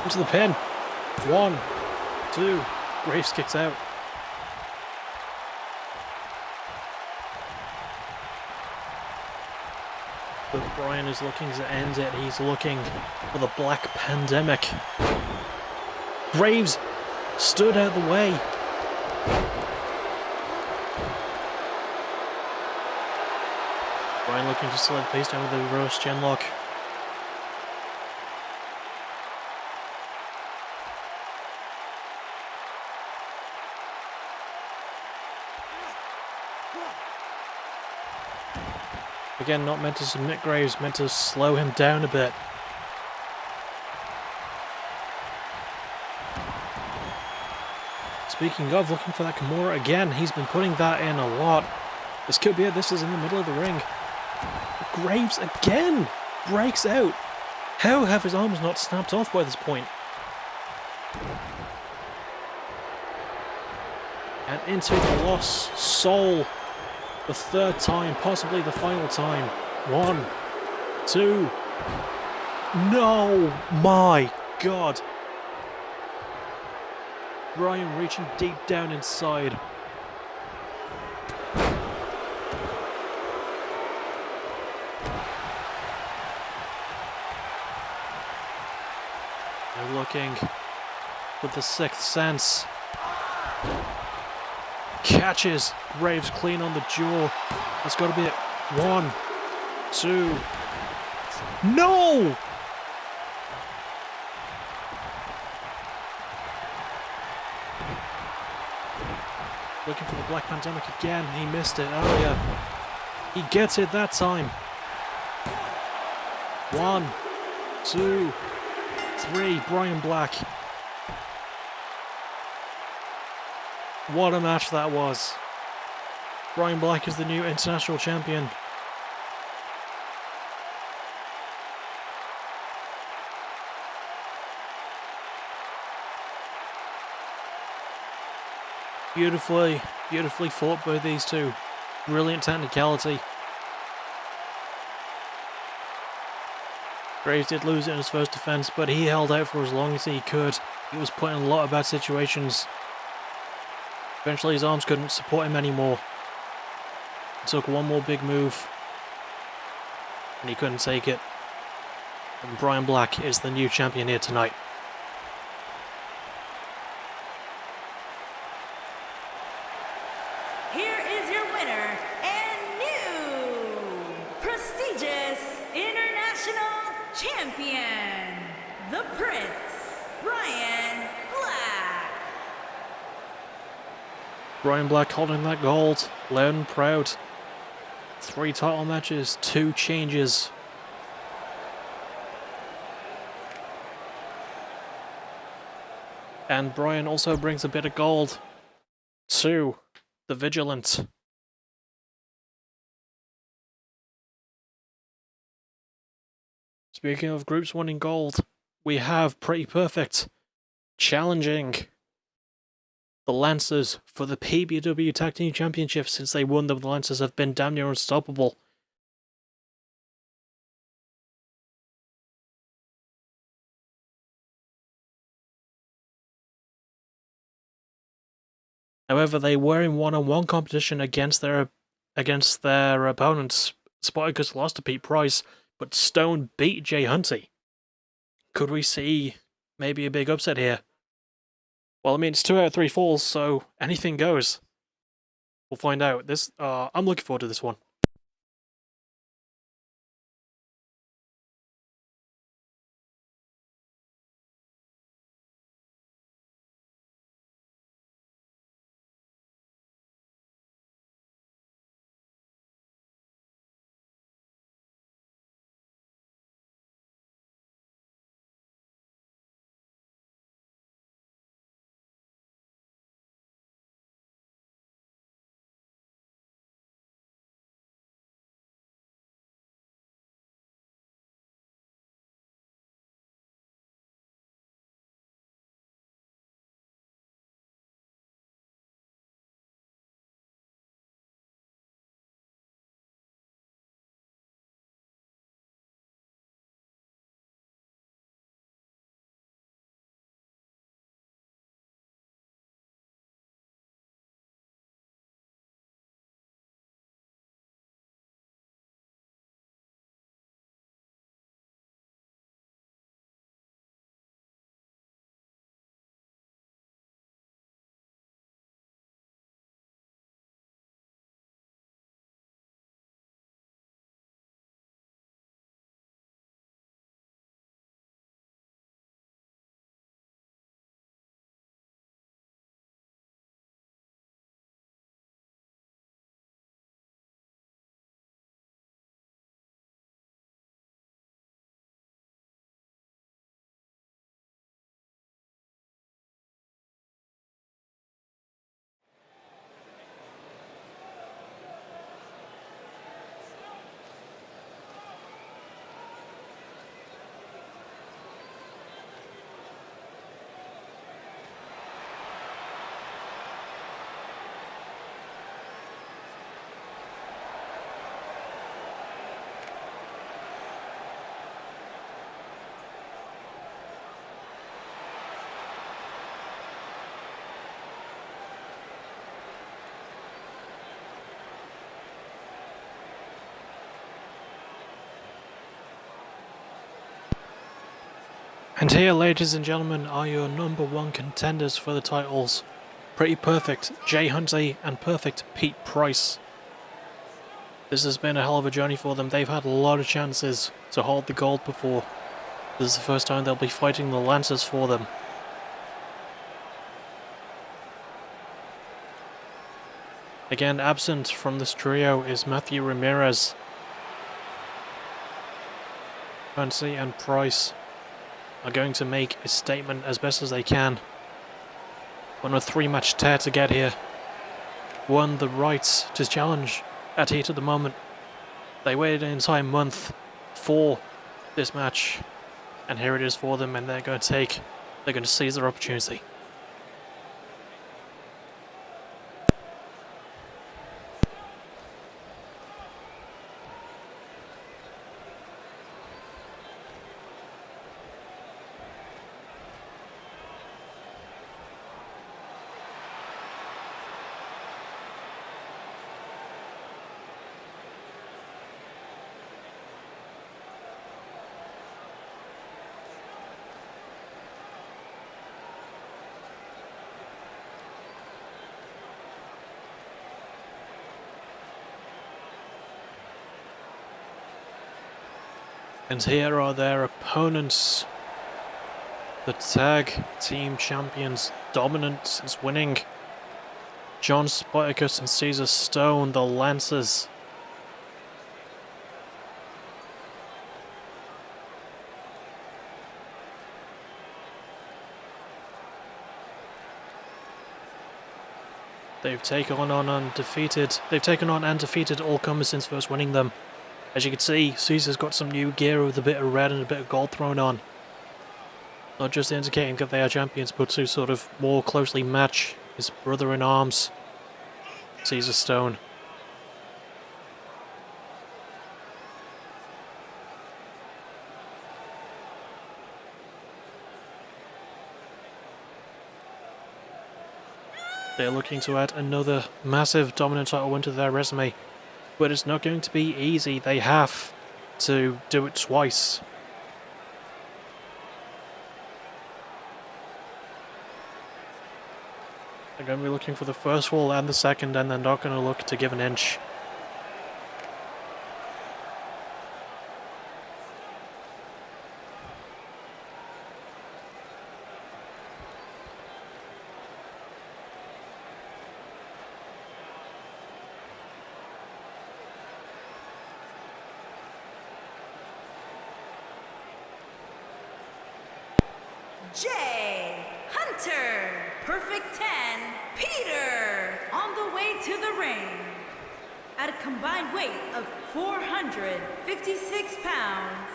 into the pin. 1, 2. Graves kicks out. But Bryan is looking to end it. He's looking for the Black Pandemic. Graves stood out of the way. Bryan looking to slow the pace down with the reverse genlock. Again, not meant to submit Graves, meant to slow him down a bit. Speaking of, looking for that Kimura again, he's been putting that in a lot. This could be it, this is in the middle of the ring. Graves again breaks out. How have his arms not snapped off by this point? And into the lost soul. The third time, possibly the final time. 1, 2. No! My God! Bryan reaching deep down inside. They're looking with the sixth sense. Catches Graves clean on the jaw. That's got to be it. 1, 2. No! Looking for the Black Pandemic again. He missed it earlier. He gets it that time. 1, 2, 3. Bryan Black. What a match that was. Bryan Black is the new international champion. Beautifully fought by these two. Brilliant technicality. Graves did lose it in his first defense, but he held out for as long as he could. He was put in a lot of bad situations. Eventually his arms couldn't support him anymore. He took one more big move, and he couldn't take it. And Bryan Black is the new champion here tonight. Here is your winner and new prestigious international champion, the Prince, Bryan Black. Bryan Black holding that gold, loud and proud. 3 title matches, 2 changes. And Bryan also brings a bit of gold to the Vigilant. Speaking of groups winning gold, we have Pretty Perfect challenging the Lancers for the PBW Tag Team Championship. Since they won them, the Lancers have been damn near unstoppable. However, they were in one-on-one competition against their opponents. Spartacus lost to Pete Price, but Stone beat Jay Hunty. Could we see maybe a big upset here? Well, I mean, it's 2 out of 3 falls, so anything goes. We'll find out. I'm looking forward to this one. And here, ladies and gentlemen, are your number one contenders for the titles. Pretty Perfect Jay Hunty and Perfect Pete Price. This has been a hell of a journey for them. They've had a lot of chances to hold the gold before. This is the first time they'll be fighting the Lancers for them. Again, absent from this trio is Matthew Ramirez. Hunty and Price are going to make a statement as best as they can. On a 3-match tear to get here. Won the rights to challenge at Heat at the moment. They waited an entire month for this match, and here it is for them, and they're going to seize their opportunity. And here are their opponents. The tag team champions, dominant since winning. John Spartacus and Caesar Stone, the Lancers. They've taken on and defeated all comers since first winning them. As you can see, Caesar's got some new gear with a bit of red and a bit of gold thrown on. Not just indicating that they are champions, but to sort of more closely match his brother-in-arms, Caesar Stone. They're looking to add another massive dominant title win to their resume. But it's not going to be easy. They have to do it twice. They're going to be looking for the first fall and the second, and they're not going to look to give an inch. Jay Hunter, Perfect 10, Peter, on the way to the ring. At a combined weight of 456 pounds,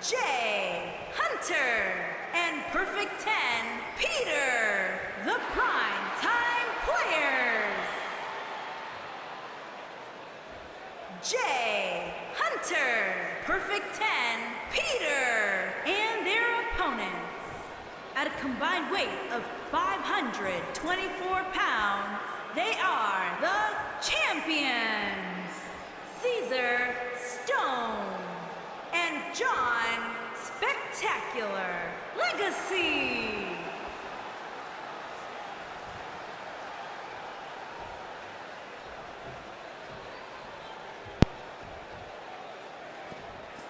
Jay Hunter and Perfect 10, Peter, the Prime Time Players. Jay Hunter, Perfect 10, Peter, and their opponents. At a combined weight of 524 pounds, they are the champions, Caesar Stone and John Spectacular Legacy.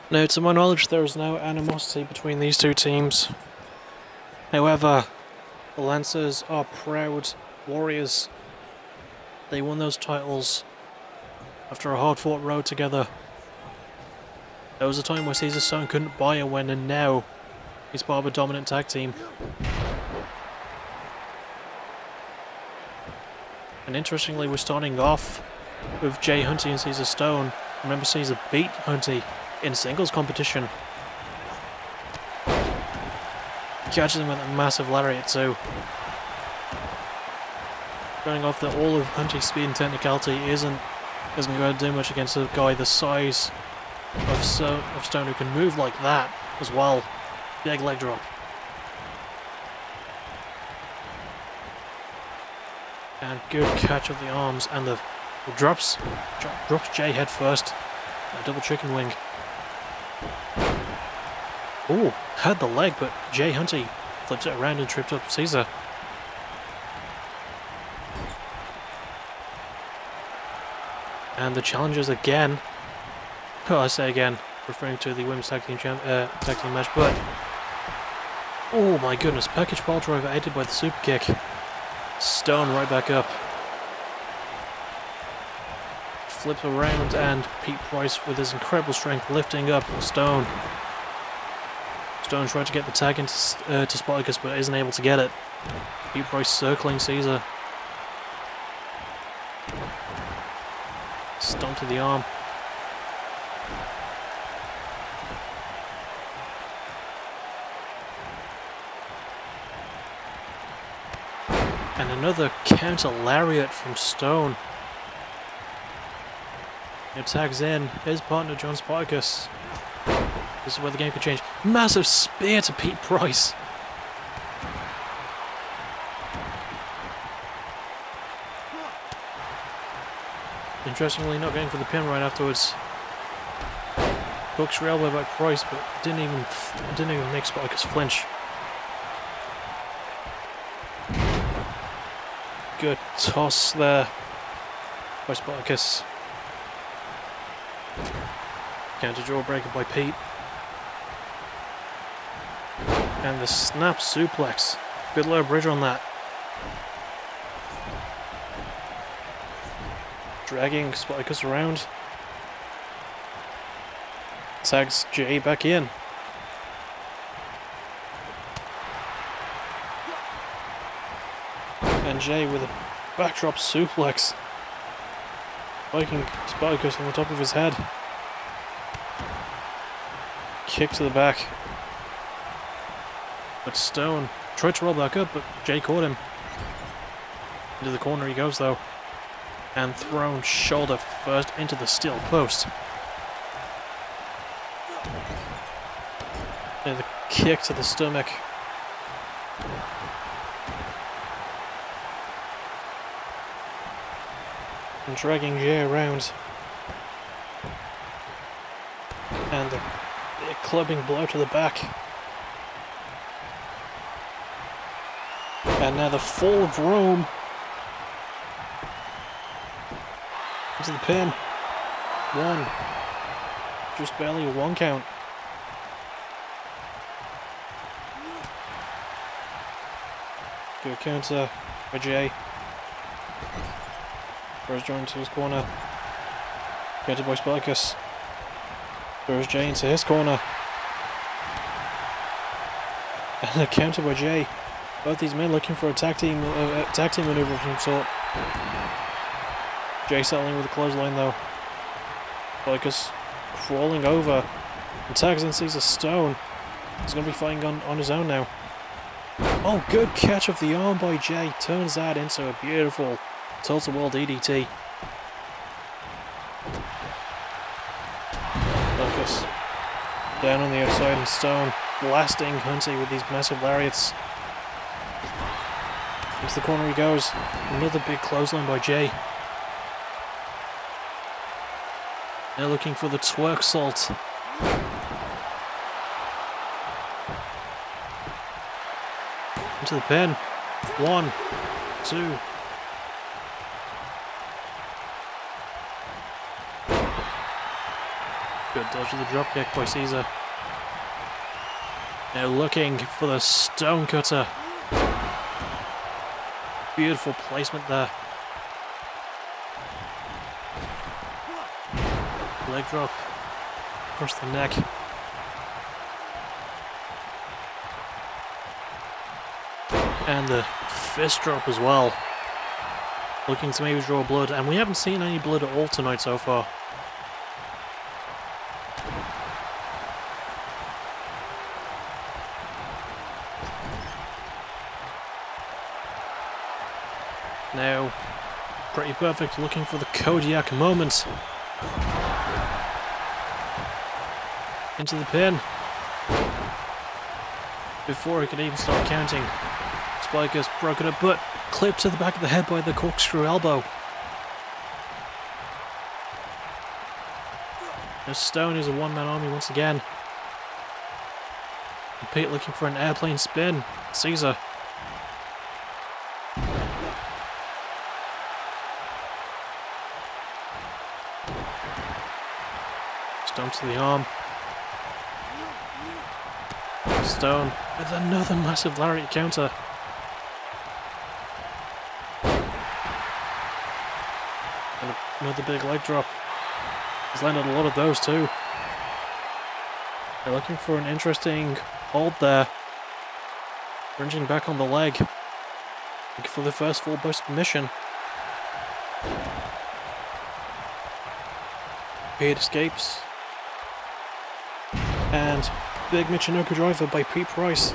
Now, to my knowledge, there is no animosity between these two teams. However, the Lancers are proud warriors. They won those titles after a hard-fought road together. There was a time where Caesar Stone couldn't buy a win, and now he's part of a dominant tag team. And interestingly, we're starting off with Jay Hunty and Caesar Stone. Remember, Caesar beat Hunty in singles competition. Catches him with a massive lariat too. Going off that all of Hunty's speed and technicality isn't going to do much against a guy the size of Stone who can move like that as well. Big leg drop. And good catch of the arms, and the drops Jay head first. A double chicken wing. Ooh, had the leg, but Jay Hunty flips it around and tripped up Caesar. And the challengers again. Oh, I say again, referring to the women's tag team match, but oh my goodness, package pile driver aided by the super kick. Stone right back up. Flip around and Pete Price with his incredible strength lifting up Stone. Stone tried to get the tag into to Spartacus but isn't able to get it. Pete Price circling Caesar. Stomp to the arm. And another counter lariat from Stone. He tags in his partner John Spartacus. This is where the game could change. Massive spear to Pete Price. Interestingly, not going for the pin right afterwards. Hooks elbow by Price, but didn't even make Spartacus flinch. Good toss there by Spartacus. Counter jawbreaker by Pete. And the snap suplex. Good low bridge on that. Dragging Spartacus around. Tags Jay back in. And Jay with a backdrop suplex. Spiking Spartacus on the top of his head. Kick to the back. But Stone tried to roll back up, but Jay caught him. Into the corner he goes though. And thrown shoulder first into the steel post. And the kick to the stomach. And dragging Jay around. And the clubbing blow to the back. And now the fall of Rome. Into the pin. One. Just barely a 1 count. Good counter by Jay. Throws Joe into his corner. Counter by Spartacus. Throws Jay into his corner. And a counter by Jay. Both these men looking for a tag team maneuver of some sort. Jay settling with a clothesline though. Spartacus crawling over. And tags in Caesar Stone. He's going to be fighting on his own now. Oh, good catch of the arm by Jay. Turns that into a beautiful Total World DDT. Spartacus down on the outside and Stone blasting Hunty with these massive lariats. Into the corner he goes. Another big clothesline by Jay. Now looking for the twerk salt. Into the pin. 1, 2. Good dodge of the dropkick by Caesar. Now looking for the stone cutter. Beautiful placement there. Leg drop across the neck. And the fist drop as well. Looking to maybe draw blood, and we haven't seen any blood at all tonight so far. Now, pretty perfect, looking for the Kodiak moment. Into the pin. Before he could even start counting. Spartacus broken up, but clipped to the back of the head by the corkscrew elbow. Now Stone is a one-man army once again. Pete looking for an airplane spin. Caesar. Stone to the arm. Stone with another massive lariat counter. And another big leg drop. He's landed a lot of those too. They're looking for an interesting hold there. Ranging back on the leg. Looking for the first full burst submission. Pete escapes. And big Michinoku driver by Pete Price.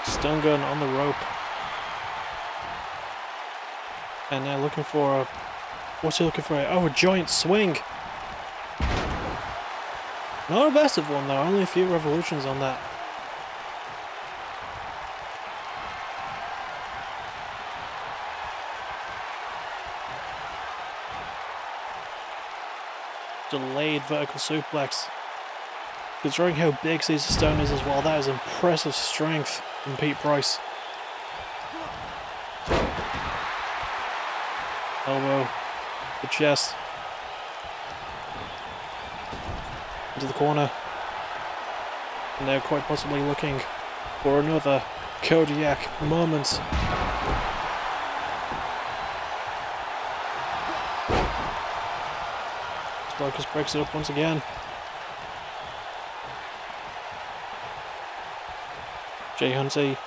Stone gun on the rope. And now looking for a... What's he looking for? Oh, a giant swing! Not a massive one though, only a few revolutions on that. Delayed vertical suplex. Considering how big Caesar Stone is as well, that is impressive strength from Pete Price. Elbow, the chest, into the corner, and now quite possibly looking for another Kodiak moment. Sparkus breaks it up once again. Jay Hunty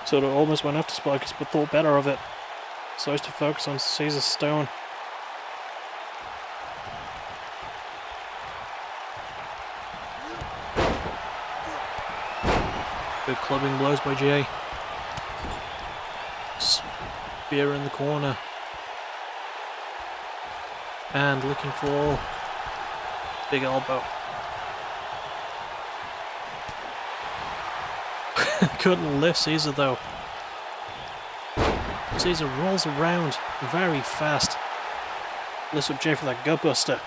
sort of almost went after Sparkus but thought better of it. So as to focus on Caesar Stone. Good clubbing blows by Jay. Spear in the corner. And looking for big elbow. Couldn't lift Caesar though. Caesar rolls around very fast. Lifts up Jay for that gutbuster.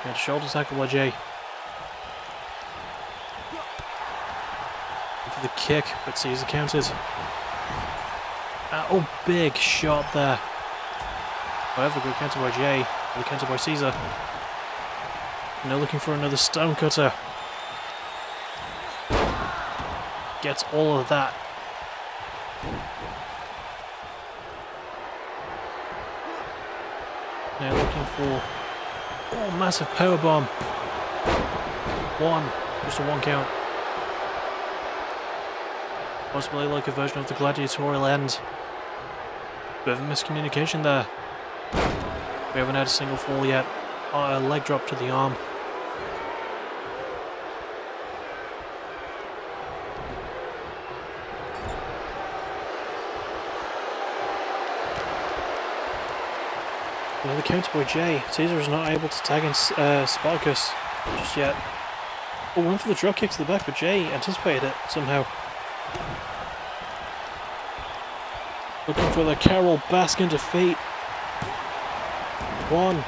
Good shoulder tackle by Jay. And for the kick, but Caesar counted. Oh, big shot there. However, good counter by Jay. Good counter by Caesar. And they're looking for another stone cutter. Gets all of that. Now looking for massive power bomb. Just a one count. Possibly like a version of the gladiatorial end. Bit of a miscommunication there. We haven't had a single fall yet. A leg drop to the arm. Another counter by Jay. Caesar is not able to tag in Sparkus just yet. Oh, went for the drop kick to the back, but Jay anticipated it somehow. Looking for the Carol Baskin defeat. One.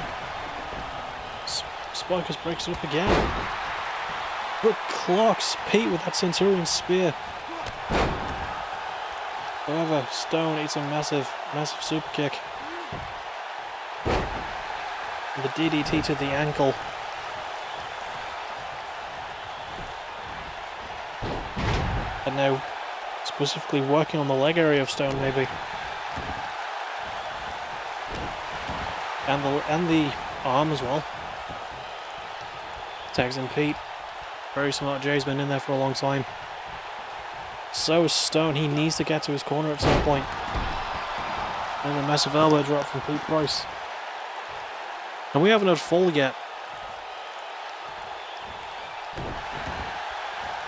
Sparkus breaks it up again. Hook clocks Pete with that Centurion spear. However, Stone eats a massive super kick. The DDT to the ankle. And now specifically working on the leg area of Stone maybe. And the arm as well. Tags in Pete. Very smart. Jay's been in there for a long time. So is Stone. He needs to get to his corner at some point. And a massive elbow drop from Pete Price. And we haven't had fall yet.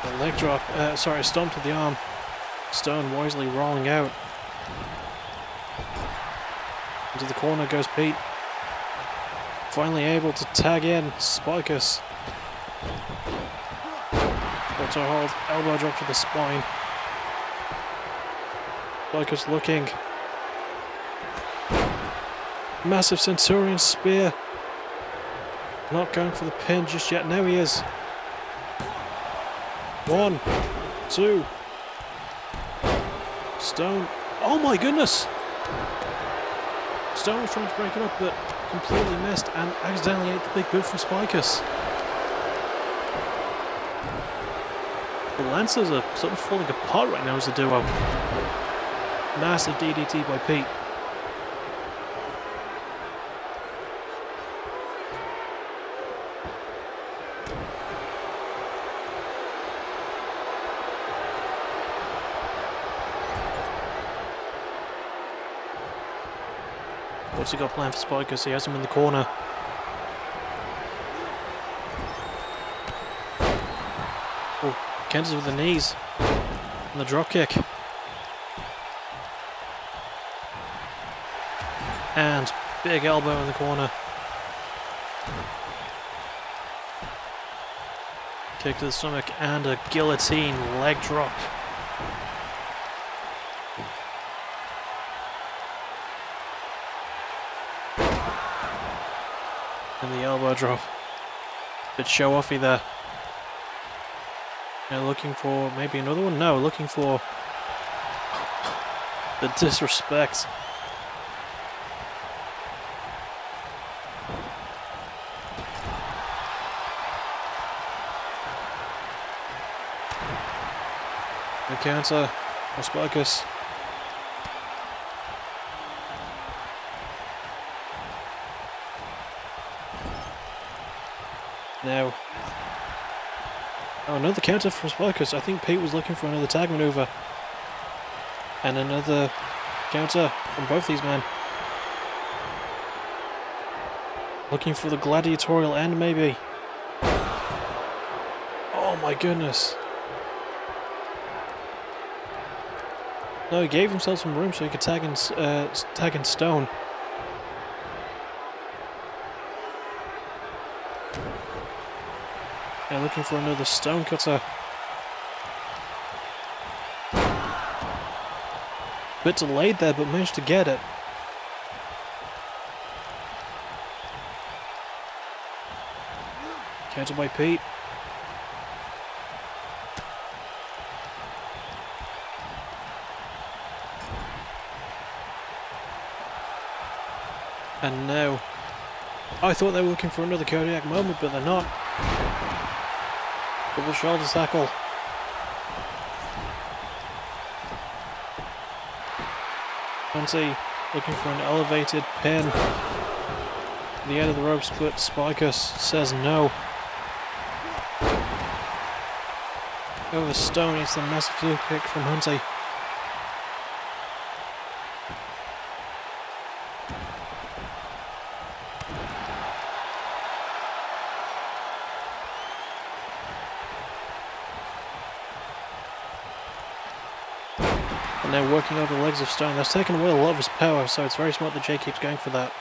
A leg drop, a stomp to the arm. Stone wisely rolling out. Into the corner goes Pete. Finally able to tag in Sparkus. Auto hold, elbow drop to the spine. Spiker's looking. Massive Centurion spear. Not going for the pin just yet. Now he is. 1, 2. Stone. Oh my goodness! Stone was trying to break it up, but completely missed and accidentally ate the big boot from Spikers. The Lancers are sort of falling apart right now as a duo. Massive DDT by Pete. What's he got planned for Spikers? He has him in the corner. Oh, counters with the knees. And the drop kick. And big elbow in the corner. Kick to the stomach and a guillotine leg drop. And the elbow drop. Bit show-offy there. Now looking for maybe another one? No, looking for the disrespect. The counter for Spikers. Now, oh, another counter from Spikers. I think Pete was looking for another tag maneuver. And another counter from both these men. Looking for the gladiatorial end, maybe. Oh my goodness. No, he gave himself some room so he could tag in Stone. Yeah, looking for another stone cutter. Bit delayed there, but managed to get it. Counter by Pete. And now, I thought they were looking for another Kodiak moment, but they're not. Double shoulder tackle. Hunty looking for an elevated pin. The end of the ropes, but Spikers says no. Over Stone, it's the massive heel kick from Hunty. And now working over the legs of Stone. That's taken away a lot of his power, so it's very smart that Jay keeps going for that.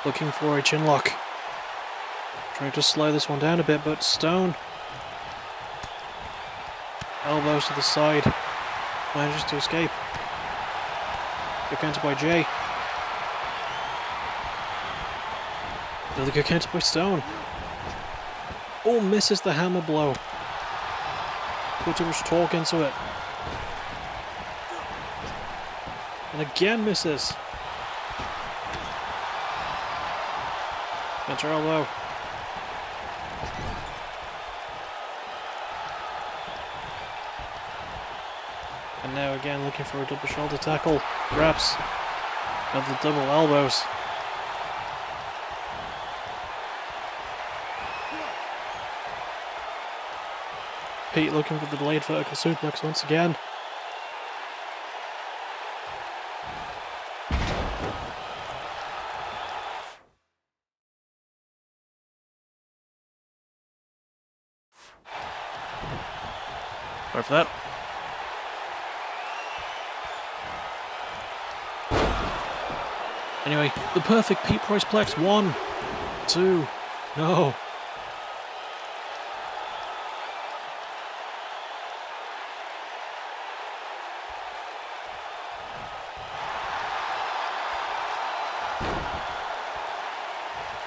Looking for a chin lock. Trying to slow this one down a bit, but Stone. Elbows to the side. Manages to escape. Good counter by Jay. Another good counter by Stone. Oh, misses the hammer blow. Put too much torque into it. And again misses. Counter elbow. And now again looking for a double shoulder tackle. Wraps. And the double elbows. Pete looking for the delayed vertical suplex once again. Sorry for that. Anyway, the perfect Pete Price Plex. 1, 2, no.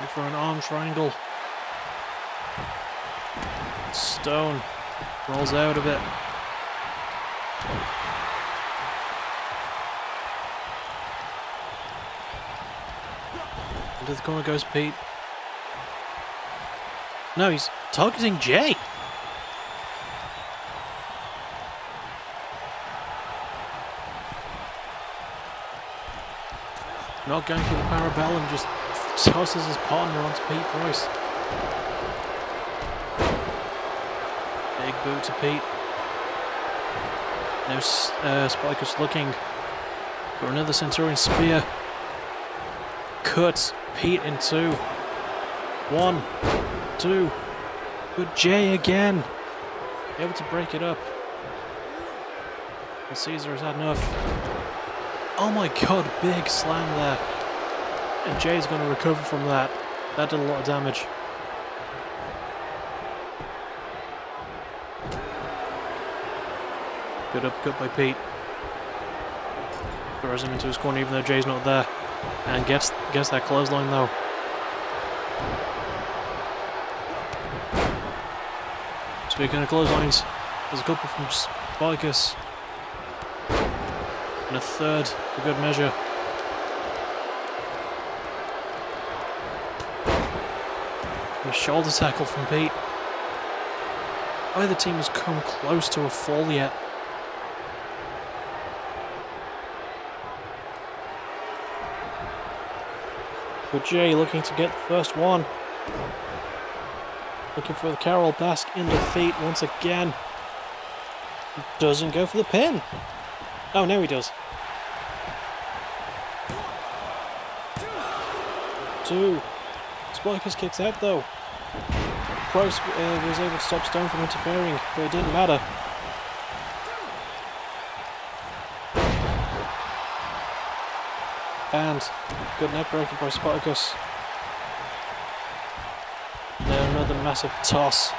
For an arm triangle. Stone rolls out of it. Into the corner goes Pete. No, he's targeting Jay. Not going for the parabellum, just tosses his partner onto Pete Price. Big boot to Pete. Now Spiker's looking for another Centurion spear. Cuts Pete in two. 1, 2. But Jay again. Able to break it up. And Caesar has had enough. Oh my god, big slam there. And Jay's going to recover from that. That did a lot of damage. Good uppercut by Pete. Throws him into his corner even though Jay's not there. And gets that clothesline though. Speaking of clotheslines, there's a couple from Spicus. And a third for good measure. A shoulder tackle from Pete. Neither team has come close to a fall yet. But Jay looking to get the first one. Looking for the Carol Basque in defeat once again. Doesn't go for the pin. Oh, now he does. 2. Spikers kicks out though. Price was able to stop Stone from interfering, but it didn't matter. And good neck breaker by Spartacus. Now another massive toss.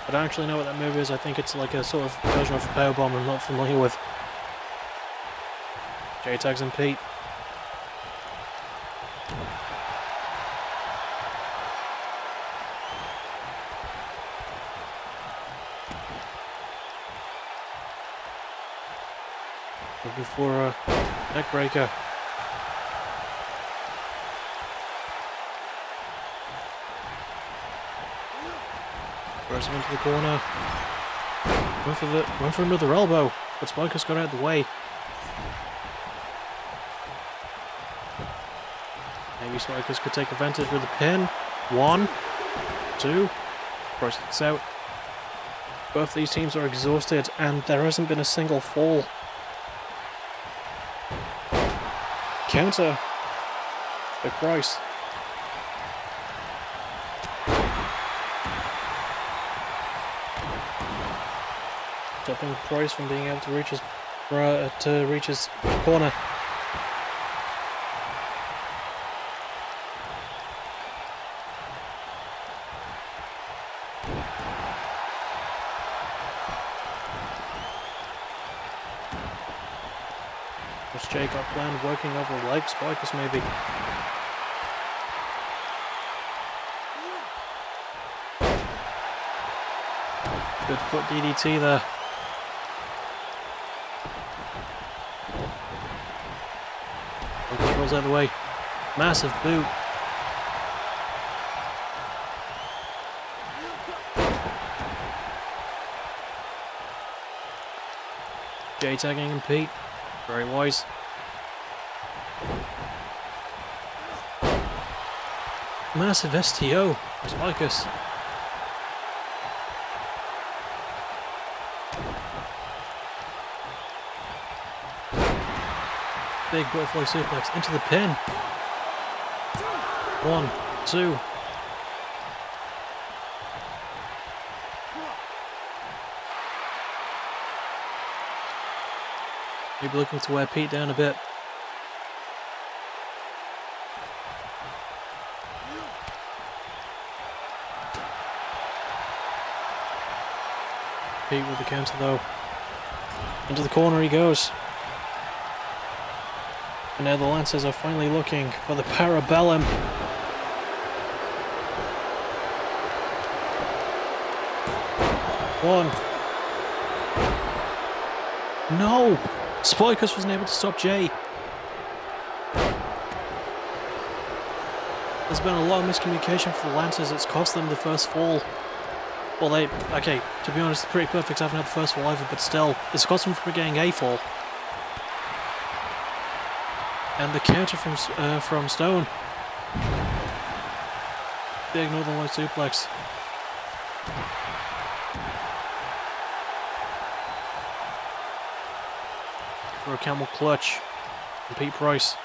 I don't actually know what that move is. I think it's like a sort of version of a powerbomb I'm not familiar with. Jay tags in Pete. Looking for a neck breaker. Throws him into the corner. Went for another elbow, but Spiker's got out of the way. Maybe Spikers could take advantage with a pin. 1, 2. Price kicks out. Both these teams are exhausted, and there hasn't been a single fall. Counter by Price. Stopping Price from being able to reach his corner. What's Jay got planned? Working over leg spikers maybe. Good foot DDT there. Lucas rolls out of the way. Massive boot. Jay tagging and Pete. Very wise. Massive STO for Spicus. Big butterfly suplex into the pin. 1, 2. Maybe looking to wear Pete down a bit. Pete with the counter though. Into the corner he goes. And now the Lancers are finally looking for the Parabellum. One. No! Spikers wasn't able to stop Jay. There's been a lot of miscommunication for the Lancers. It's cost them the first fall. Well, okay, to be honest, Pretty Perfect haven't had the first fall either, but still, it's cost them from getting a fall. And the counter from Stone. Big Northern Light suplex. For a camel clutch from Pete Price.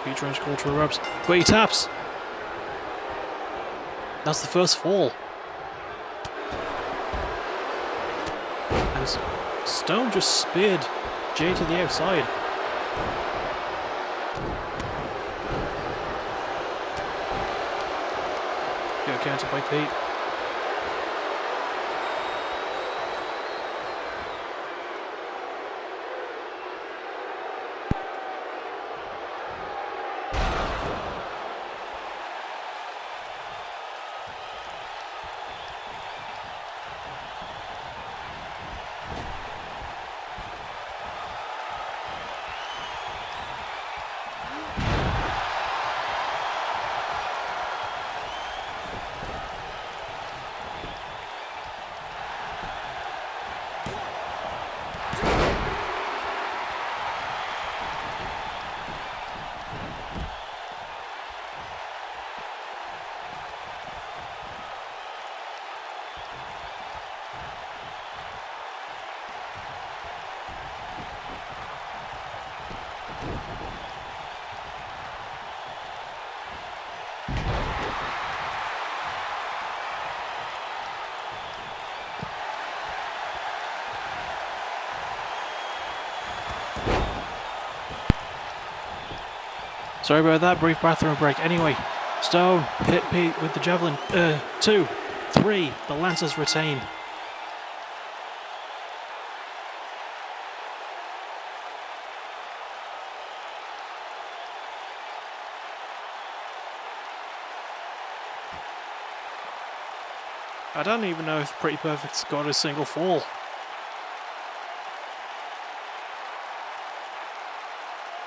Pete trying to call to the ropes, but he taps. That's the first fall. And Stone just speared Jay to the outside. Good counter by Pete. Sorry about that, brief bathroom break. Anyway, Stone hit Pete with the javelin. 2, 3, the Lancers retain. I don't even know if Pretty Perfect's got a single fall.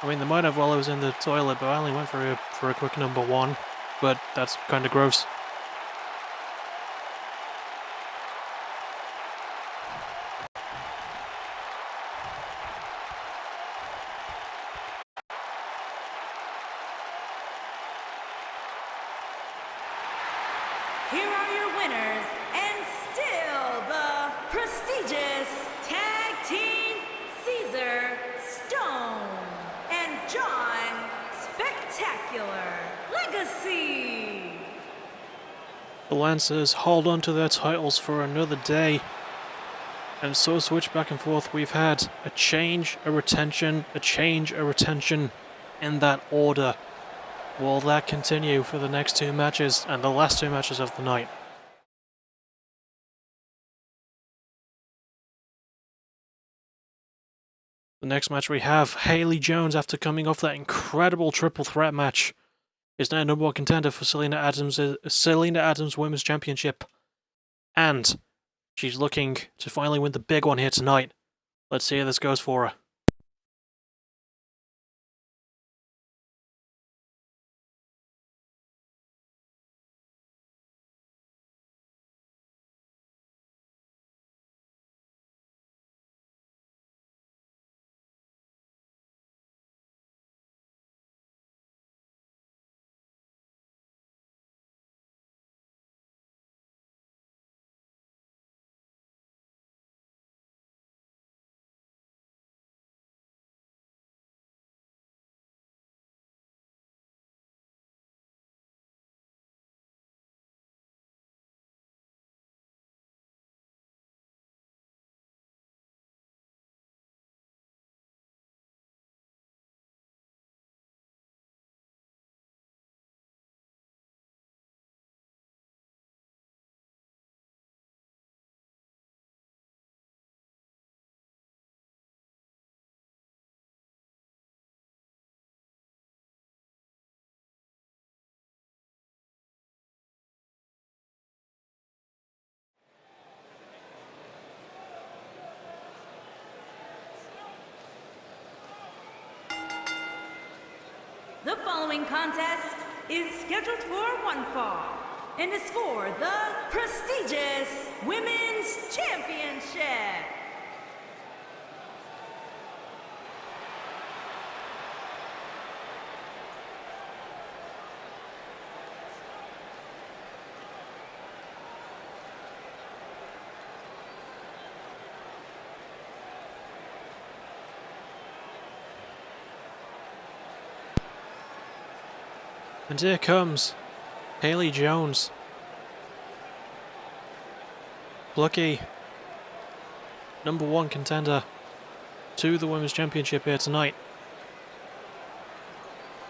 I mean, they might have while I was in the toilet, but I only went for a quick number 1. But that's kind of gross. Here are your winners, and still the prestigious Tag Team Caesar, Stone, and John Spectacular Legacy. The Lancers hold on to their titles for another day. And so switch back and forth, we've had a change, a retention, a change, a retention in that order. Will that continue for the next 2 matches and the last 2 matches of the night? The next match we have, Haley Jones, after coming off that incredible triple threat match, is now number 1 contender for Selena Adams Women's Championship. And she's looking to finally win the big one here tonight. Let's see how this goes for her. The following contest is scheduled for one fall and is for the prestigious Women's Championship. And here comes Haley Jones. Lucky #1 contender to the Women's Championship here tonight.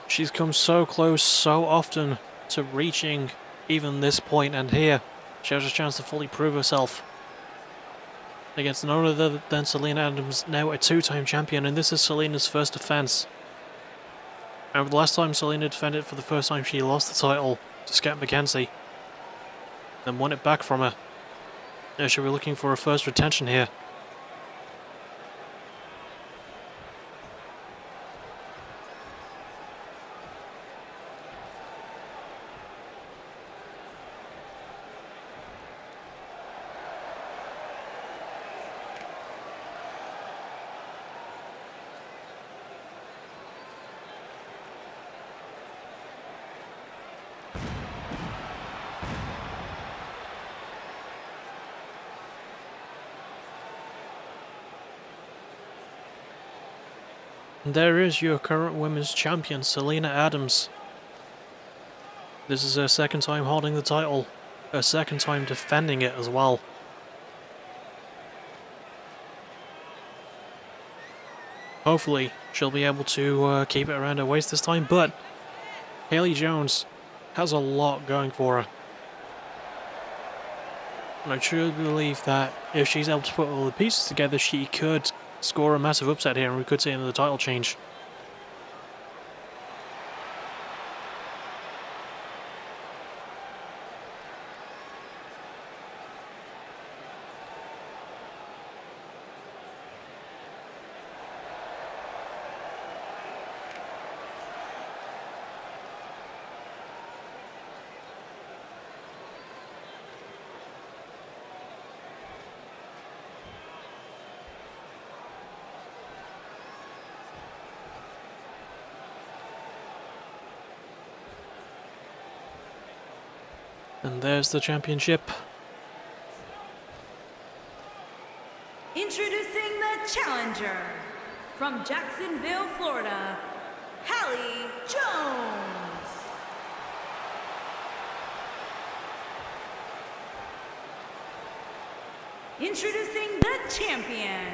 She's come so close so often to reaching even this point, and here she has a chance to fully prove herself against none other than Selena Adams, now a 2-time champion, and this is Selena's first defense. And the last time Selena defended for the first time, she lost the title to Scat McKenzie, then won it back from her. Now she'll be looking for her first retention here. And there is your current women's champion, Selena Adams. This is her second time holding the title, her second time defending it as well. Hopefully, she'll be able to keep it around her waist this time, but Haley Jones has a lot going for her. And I truly believe that if she's able to put all the pieces together, she could score a massive upset here, and we could see another title change. And there's the championship. Introducing the challenger from Jacksonville, Florida, Haley Jones. Introducing the champion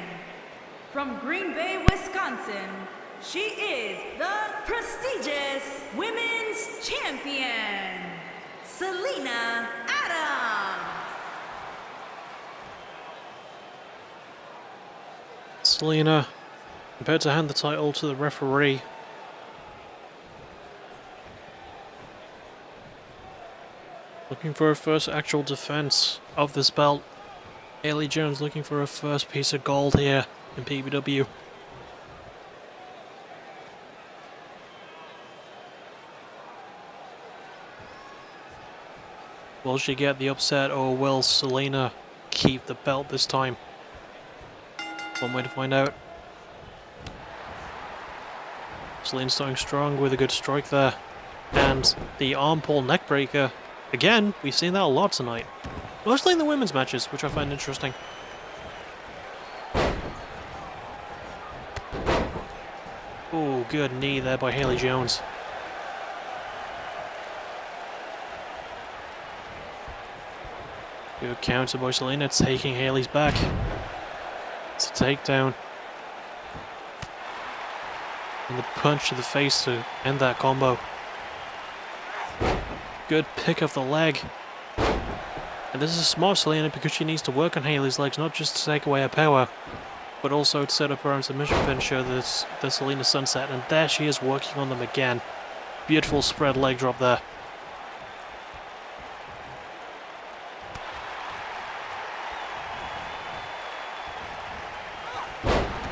from Green Bay, Wisconsin, she is the prestigious Women's Champion, Selena Adams. Selena about to hand the title to the referee. Looking for her first actual defense of this belt. Haley Jones looking for her first piece of gold here in PBW. Will she get the upset, or will Selena keep the belt this time? One way to find out. Selena starting strong with a good strike there. And the arm pull neck breaker. Again, we've seen that a lot tonight. Mostly in the women's matches, which I find interesting. Oh, good knee there by Haley Jones. Good counter by Selena, taking Haley's back. It's a takedown. And the punch to the face to end that combo. Good pick of the leg. And this is smart, Selena, because she needs to work on Haley's legs, not just to take away her power, but also to set up her own submission finisher, the Selena Sunset. And there she is working on them again. Beautiful spread leg drop there.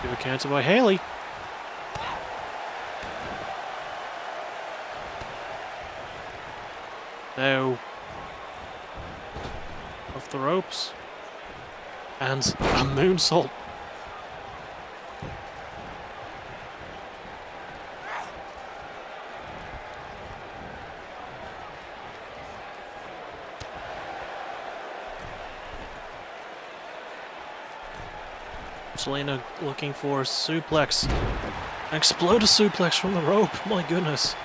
Good counter by Haley. Now, off the ropes. And a moonsault. Selena looking for a suplex. An exploded suplex from the rope. My goodness.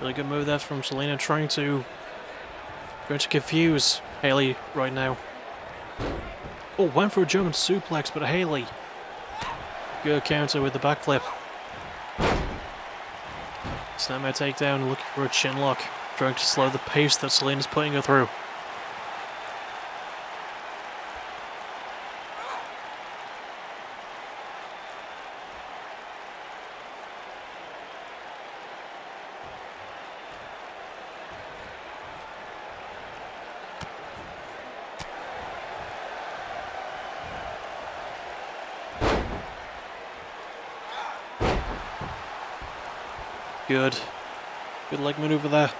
Really good move there from Selena, trying to confuse Hayley right now. Oh, went for a German suplex, but Hayley. Good counter with the backflip. Snapmare takedown, looking for a chin lock, trying to slow the pace that Selena's putting her through. Good leg maneuver there.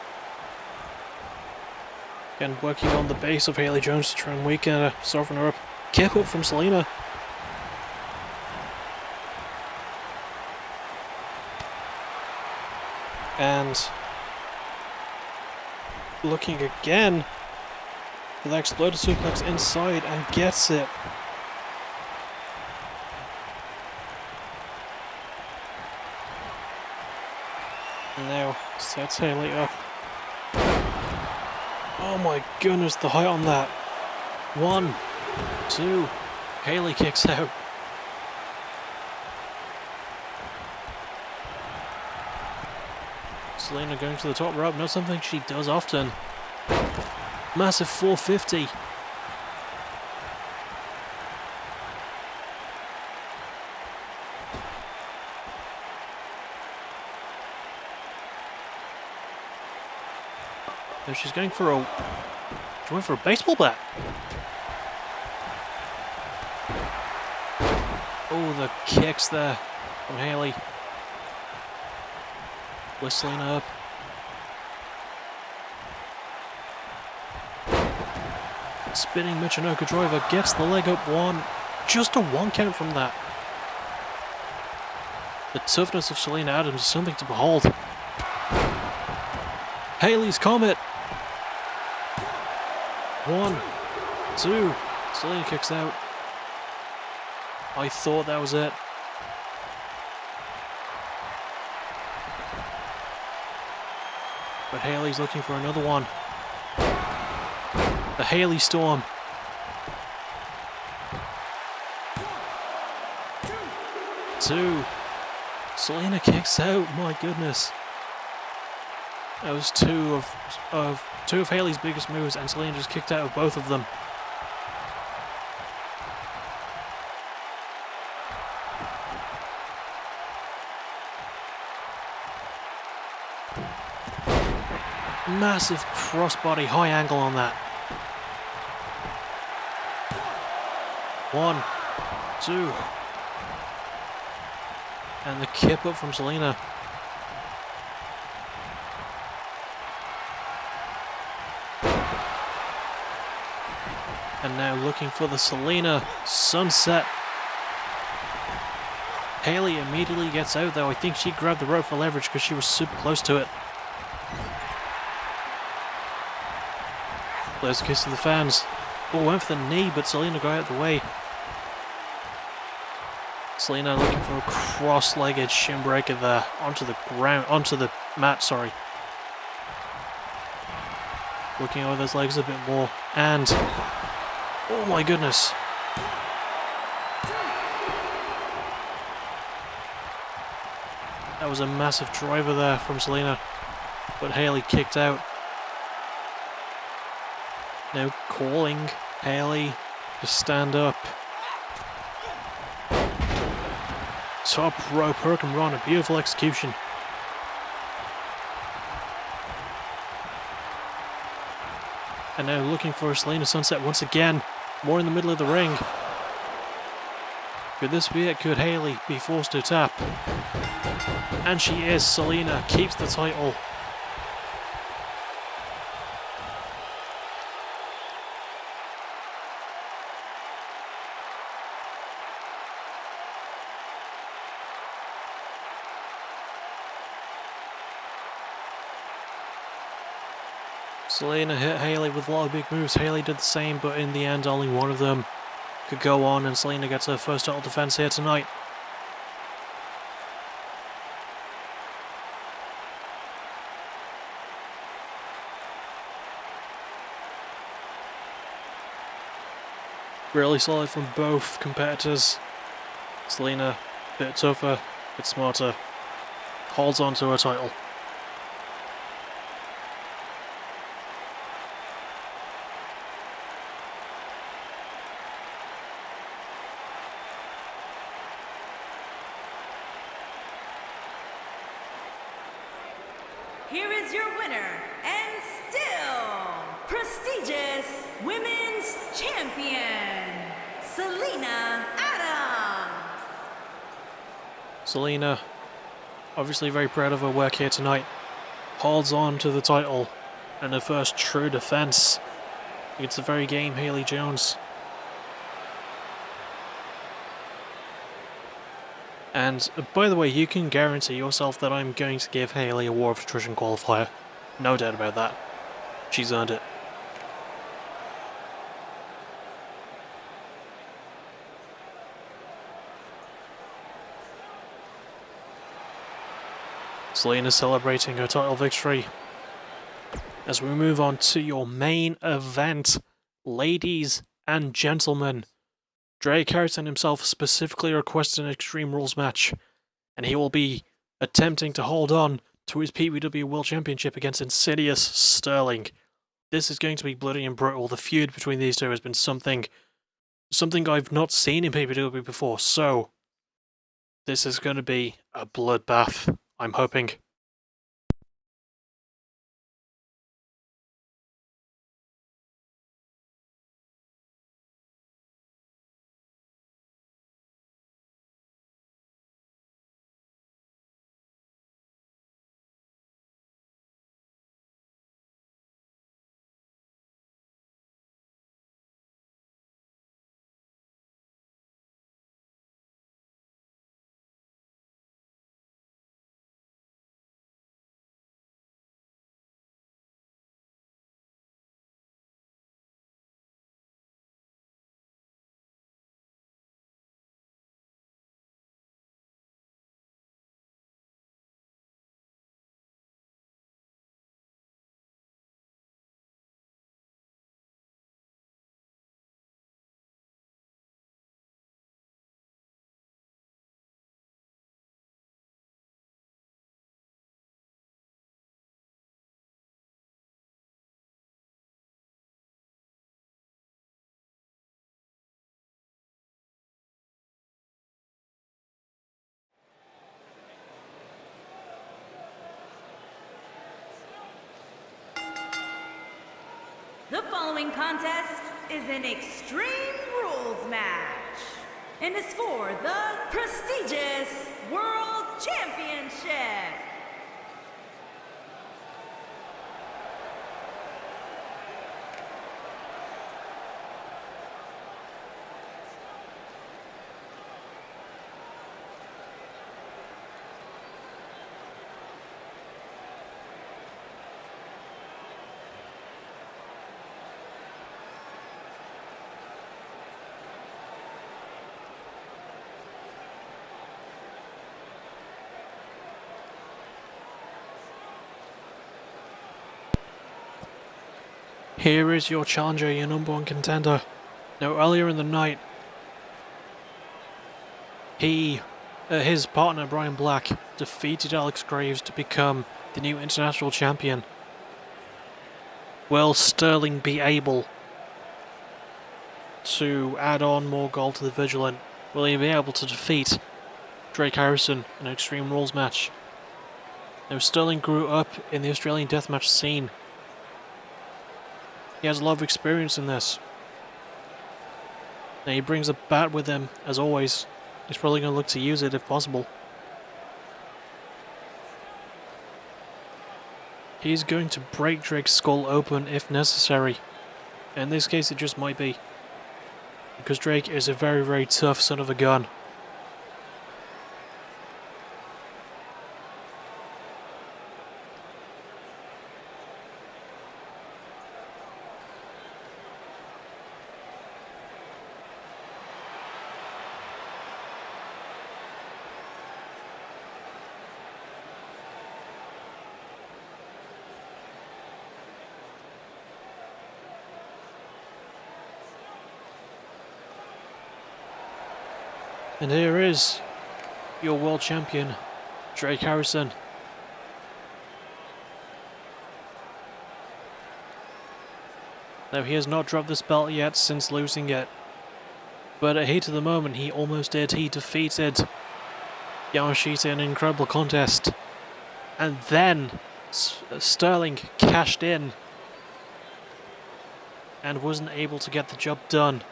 Again, working on the base of Hayley Jones to try and weaken her, soften her up. Kick up from Selena. And looking again for the exploded suplex inside and gets it. And now sets Hayley up. Oh my goodness, the height on that. 1, 2, Hayley kicks out. Selena going to the top rope, not something she does often. Massive 450. Now she's going for a baseball bat. Oh, the kicks there from Hayley. Whistling up. Spinning Michinoku driver, gets the leg up 1. Just a 1 count from that. The toughness of Selena Adams is something to behold. Hayley's Comet. 1, 2, Selena kicks out. I thought that was it. But Hayley's looking for another one. The Hayley Storm. 2. Selena kicks out, my goodness. That was two of Hayley's biggest moves, and Selena just kicked out of both of them. Massive crossbody high angle on that. 1, 2. And the kip up from Selena. And now looking for the Selena sunset. Hayley immediately gets out though. I think she grabbed the rope for leverage because she was super close to it. There's a kiss to the fans. Oh, went for the knee, but Selena got out of the way. Selena looking for a cross-legged shin breaker there. Onto the ground, onto the mat, sorry. Working over those legs a bit more. And oh my goodness. That was a massive driver there from Selena. But Hayley kicked out. Now calling Hayley to stand up. Top rope hurricane run, a beautiful execution. And now looking for a Selena Sunset once again. More in the middle of the ring. Could this be it? Could Haley be forced to tap? And she is. Selena keeps the title. Selena hit Haley with a lot of big moves. Haley did the same, but in the end only one of them could go on, and Selena gets her first title defense here tonight. Really solid from both competitors. Selena, a bit tougher, a bit smarter, holds on to her title. Here is your winner, and still prestigious Women's Champion, Selena Adams. Selena, obviously very proud of her work here tonight, holds on to the title and her first true defense against the very game Haley Jones. And by the way, you can guarantee yourself that I'm going to give Haley a War of Attrition qualifier. No doubt about that. She's earned it. Selena celebrating her title victory. As we move on to your main event, ladies and gentlemen, Drake Harrison himself specifically requested an Extreme Rules match, and he will be attempting to hold on to his PBW World Championship against Insidious Sterling. This is going to be bloody and brutal. The feud between these two has been something I've not seen in PBW before, so this is going to be a bloodbath, I'm hoping. The following contest is an Extreme Rules match and is for the prestigious World Championship. Here is your challenger, your number one contender. Now, earlier in the night, his partner Brian Black defeated Alex Graves to become the new international champion. Will Sterling be able to add on more gold to the Vigilant? Will he be able to defeat Drake Harrison in an Extreme Rules match? Now, Sterling grew up in the Australian deathmatch scene. He has a lot of experience in this. And he brings a bat with him, as always. He's probably going to look to use it if possible. He's going to break Drake's skull open if necessary. In this case, it just might be. Because Drake is a very, very tough son of a gun. And here is your world champion, Drake Harrison. Now, he has not dropped this belt yet since losing it. But at heat of the moment, he almost did. He defeated Yamashita in an incredible contest. And then Sterling cashed in and wasn't able to get the job done.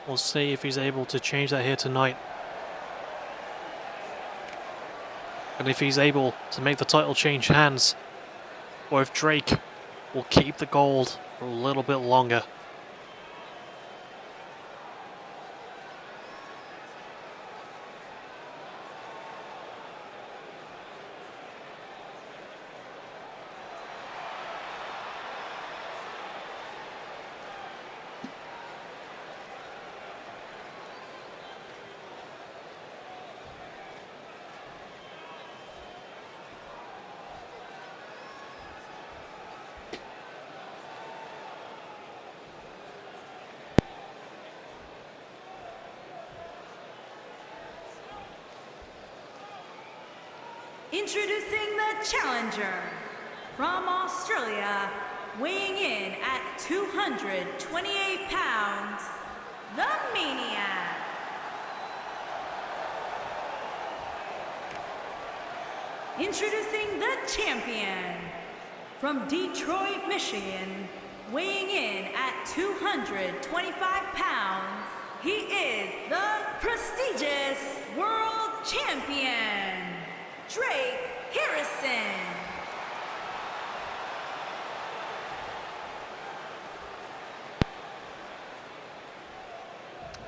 We'll see if he's able to change that here tonight. And if he's able to make the title change hands, or if Drake will keep the gold for a little bit longer. Introducing the challenger from Australia, weighing in at 228 pounds, the Maniac. Introducing the champion from Detroit, Michigan, weighing in at 225 pounds, he is the prestigious world champion, Drake Harrison.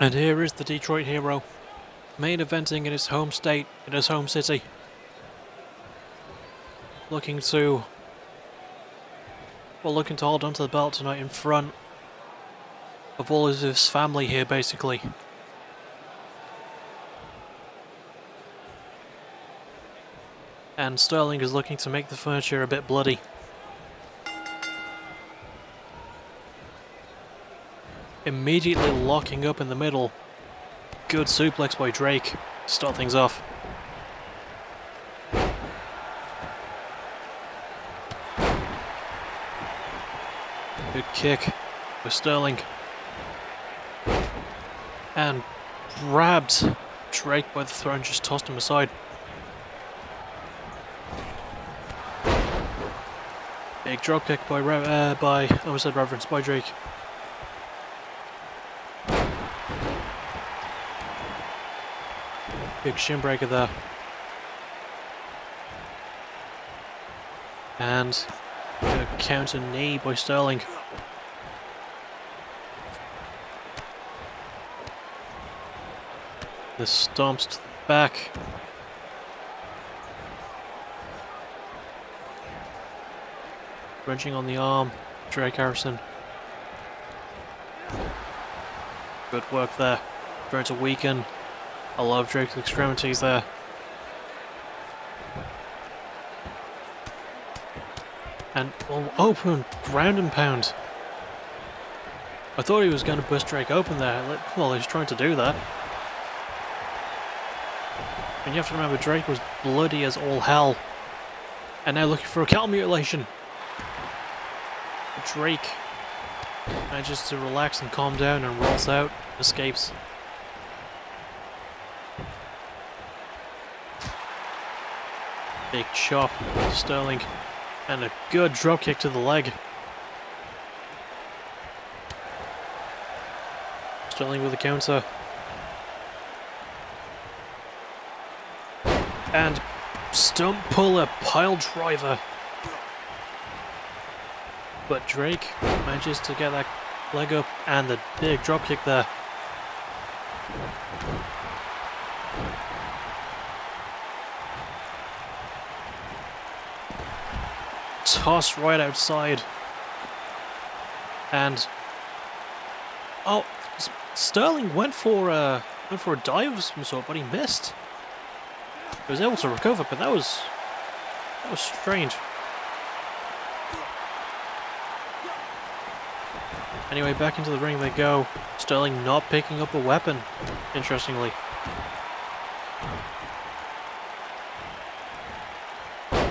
And here is the Detroit hero, main eventing in his home state, in his home city. Looking to hold onto the belt tonight in front of all of his family here, basically. And Sterling is looking to make the furniture a bit bloody. Immediately locking up in the middle. Good suplex by Drake to start things off. Good kick for Sterling. And grabbed Drake by the throat and just tossed him aside. Big dropkick by I almost said Reverence, by Drake. Big shin breaker there. And a counter knee by Sterling. The stomps to the back. Wrenching on the arm, Drake Harrison. Good work there. Trying to weaken a lot of Drake's extremities there. And open ground and pound. I thought he was going to bust Drake open there. Well, he was trying to do that. And you have to remember, Drake was bloody as all hell. And now looking for a cow mutilation. Drake manages to relax and calm down and rolls out, escapes. Big chop, Sterling, and a good drop kick to the leg. Sterling with a counter. And stump puller, pile driver. But Drake manages to get that leg up and the big drop kick there. Toss right outside. And oh, Sterling went for a dive of some sort, but he missed. He was able to recover, but that was strange. Anyway, back into the ring they go. Sterling not picking up a weapon, interestingly.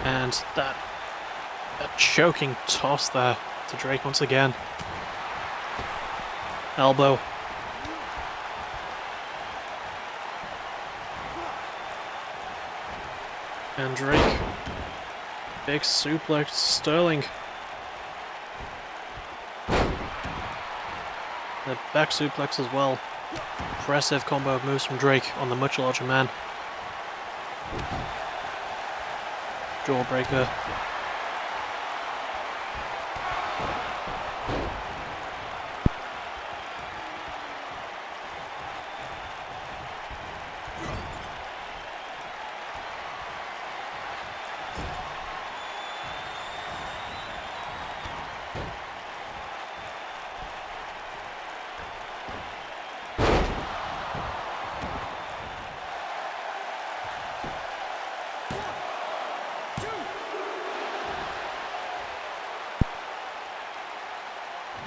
And that choking toss there to Drake once again. Elbow. And Drake. Big suplex to Sterling. The back suplex as well. Impressive combo of moves from Drake on the much larger man. Jawbreaker.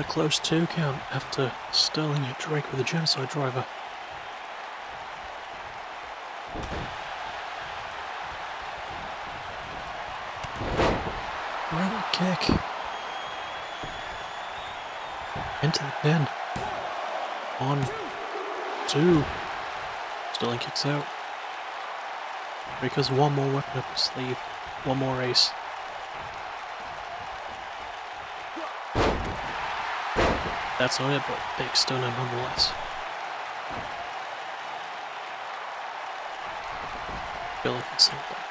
A close 2 count after Sterling hit Drake with a genocide driver. Right kick. Into the pin. 1, 2. Sterling kicks out. Drake has one more weapon up his sleeve. One more ace. That's on it, but big stunner nonetheless. Billy can save that.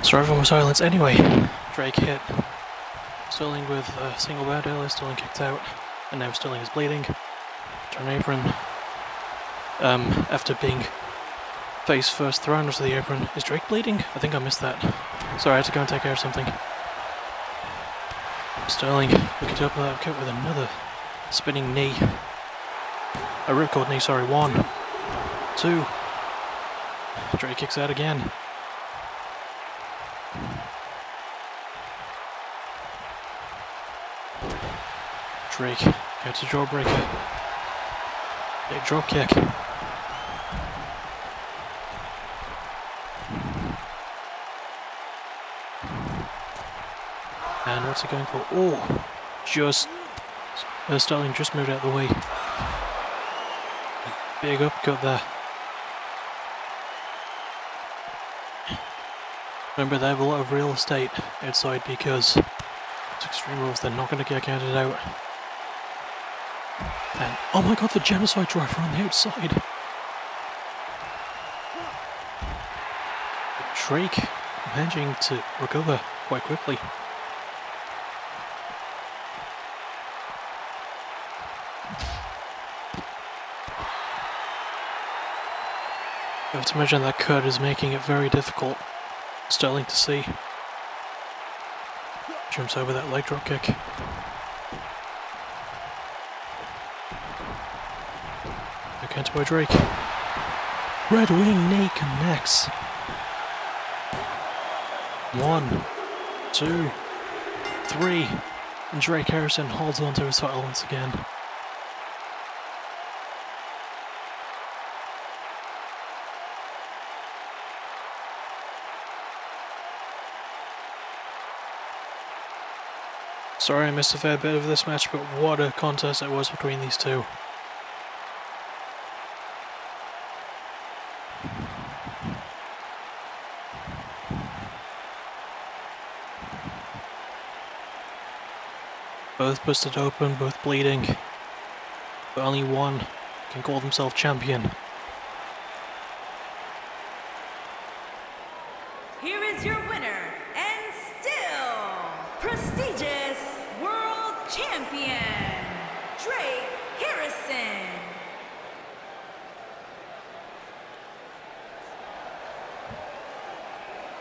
Sorry for my silence. Anyway, Drake hit Sterling with a single bound earlier. Sterling kicked out, and now Sterling is bleeding. Turn apron. After being face first thrown onto the apron. Is Drake bleeding? I think I missed that. Sorry, I had to go and take care of something. Sterling looking to open that cut with another spinning knee. A ripcord knee, sorry. 1, 2. Drake kicks out again. Drake gets a jawbreaker. Big drop kick. And what's he going for? Oh, Sterling just moved out of the way. Big uppercut there. Remember, they have a lot of real estate outside because it's Extreme Rules, they're not going to get counted out. And oh my god, the genocide driver on the outside! Drake managing to recover quite quickly. You have to imagine that cut is making it very difficult. Sterling to see. Jumps over that leg drop kick. Counter by Drake. Red Wing knee connects. 1, 2, 3. And Drake Harrison holds on to his title once again. Sorry I missed a fair bit of this match, but what a contest it was between these two. Both busted open, both bleeding, but only one can call themselves champion. Here is your winner, and still prestigious world champion, Drake Harrison.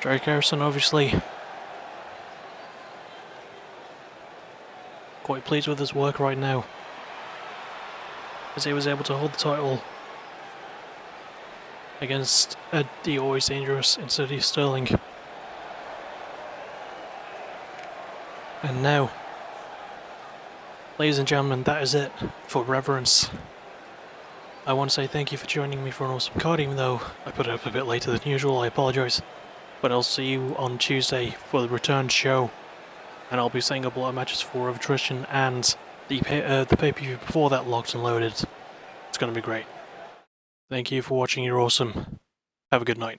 Drake Harrison obviously quite pleased with his work right now, as he was able to hold the title against the always dangerous and steady Sterling. And now, ladies and gentlemen, that is it for Reverence. I want to say thank you for joining me for an awesome card, even though I put it up a bit later than usual. I apologise. But I'll see you on Tuesday for the return show. And I'll be setting up a lot of matches for Attrition and the pay-per-view before that, locked and loaded. It's going to be great. Thank you for watching, you're awesome. Have a good night.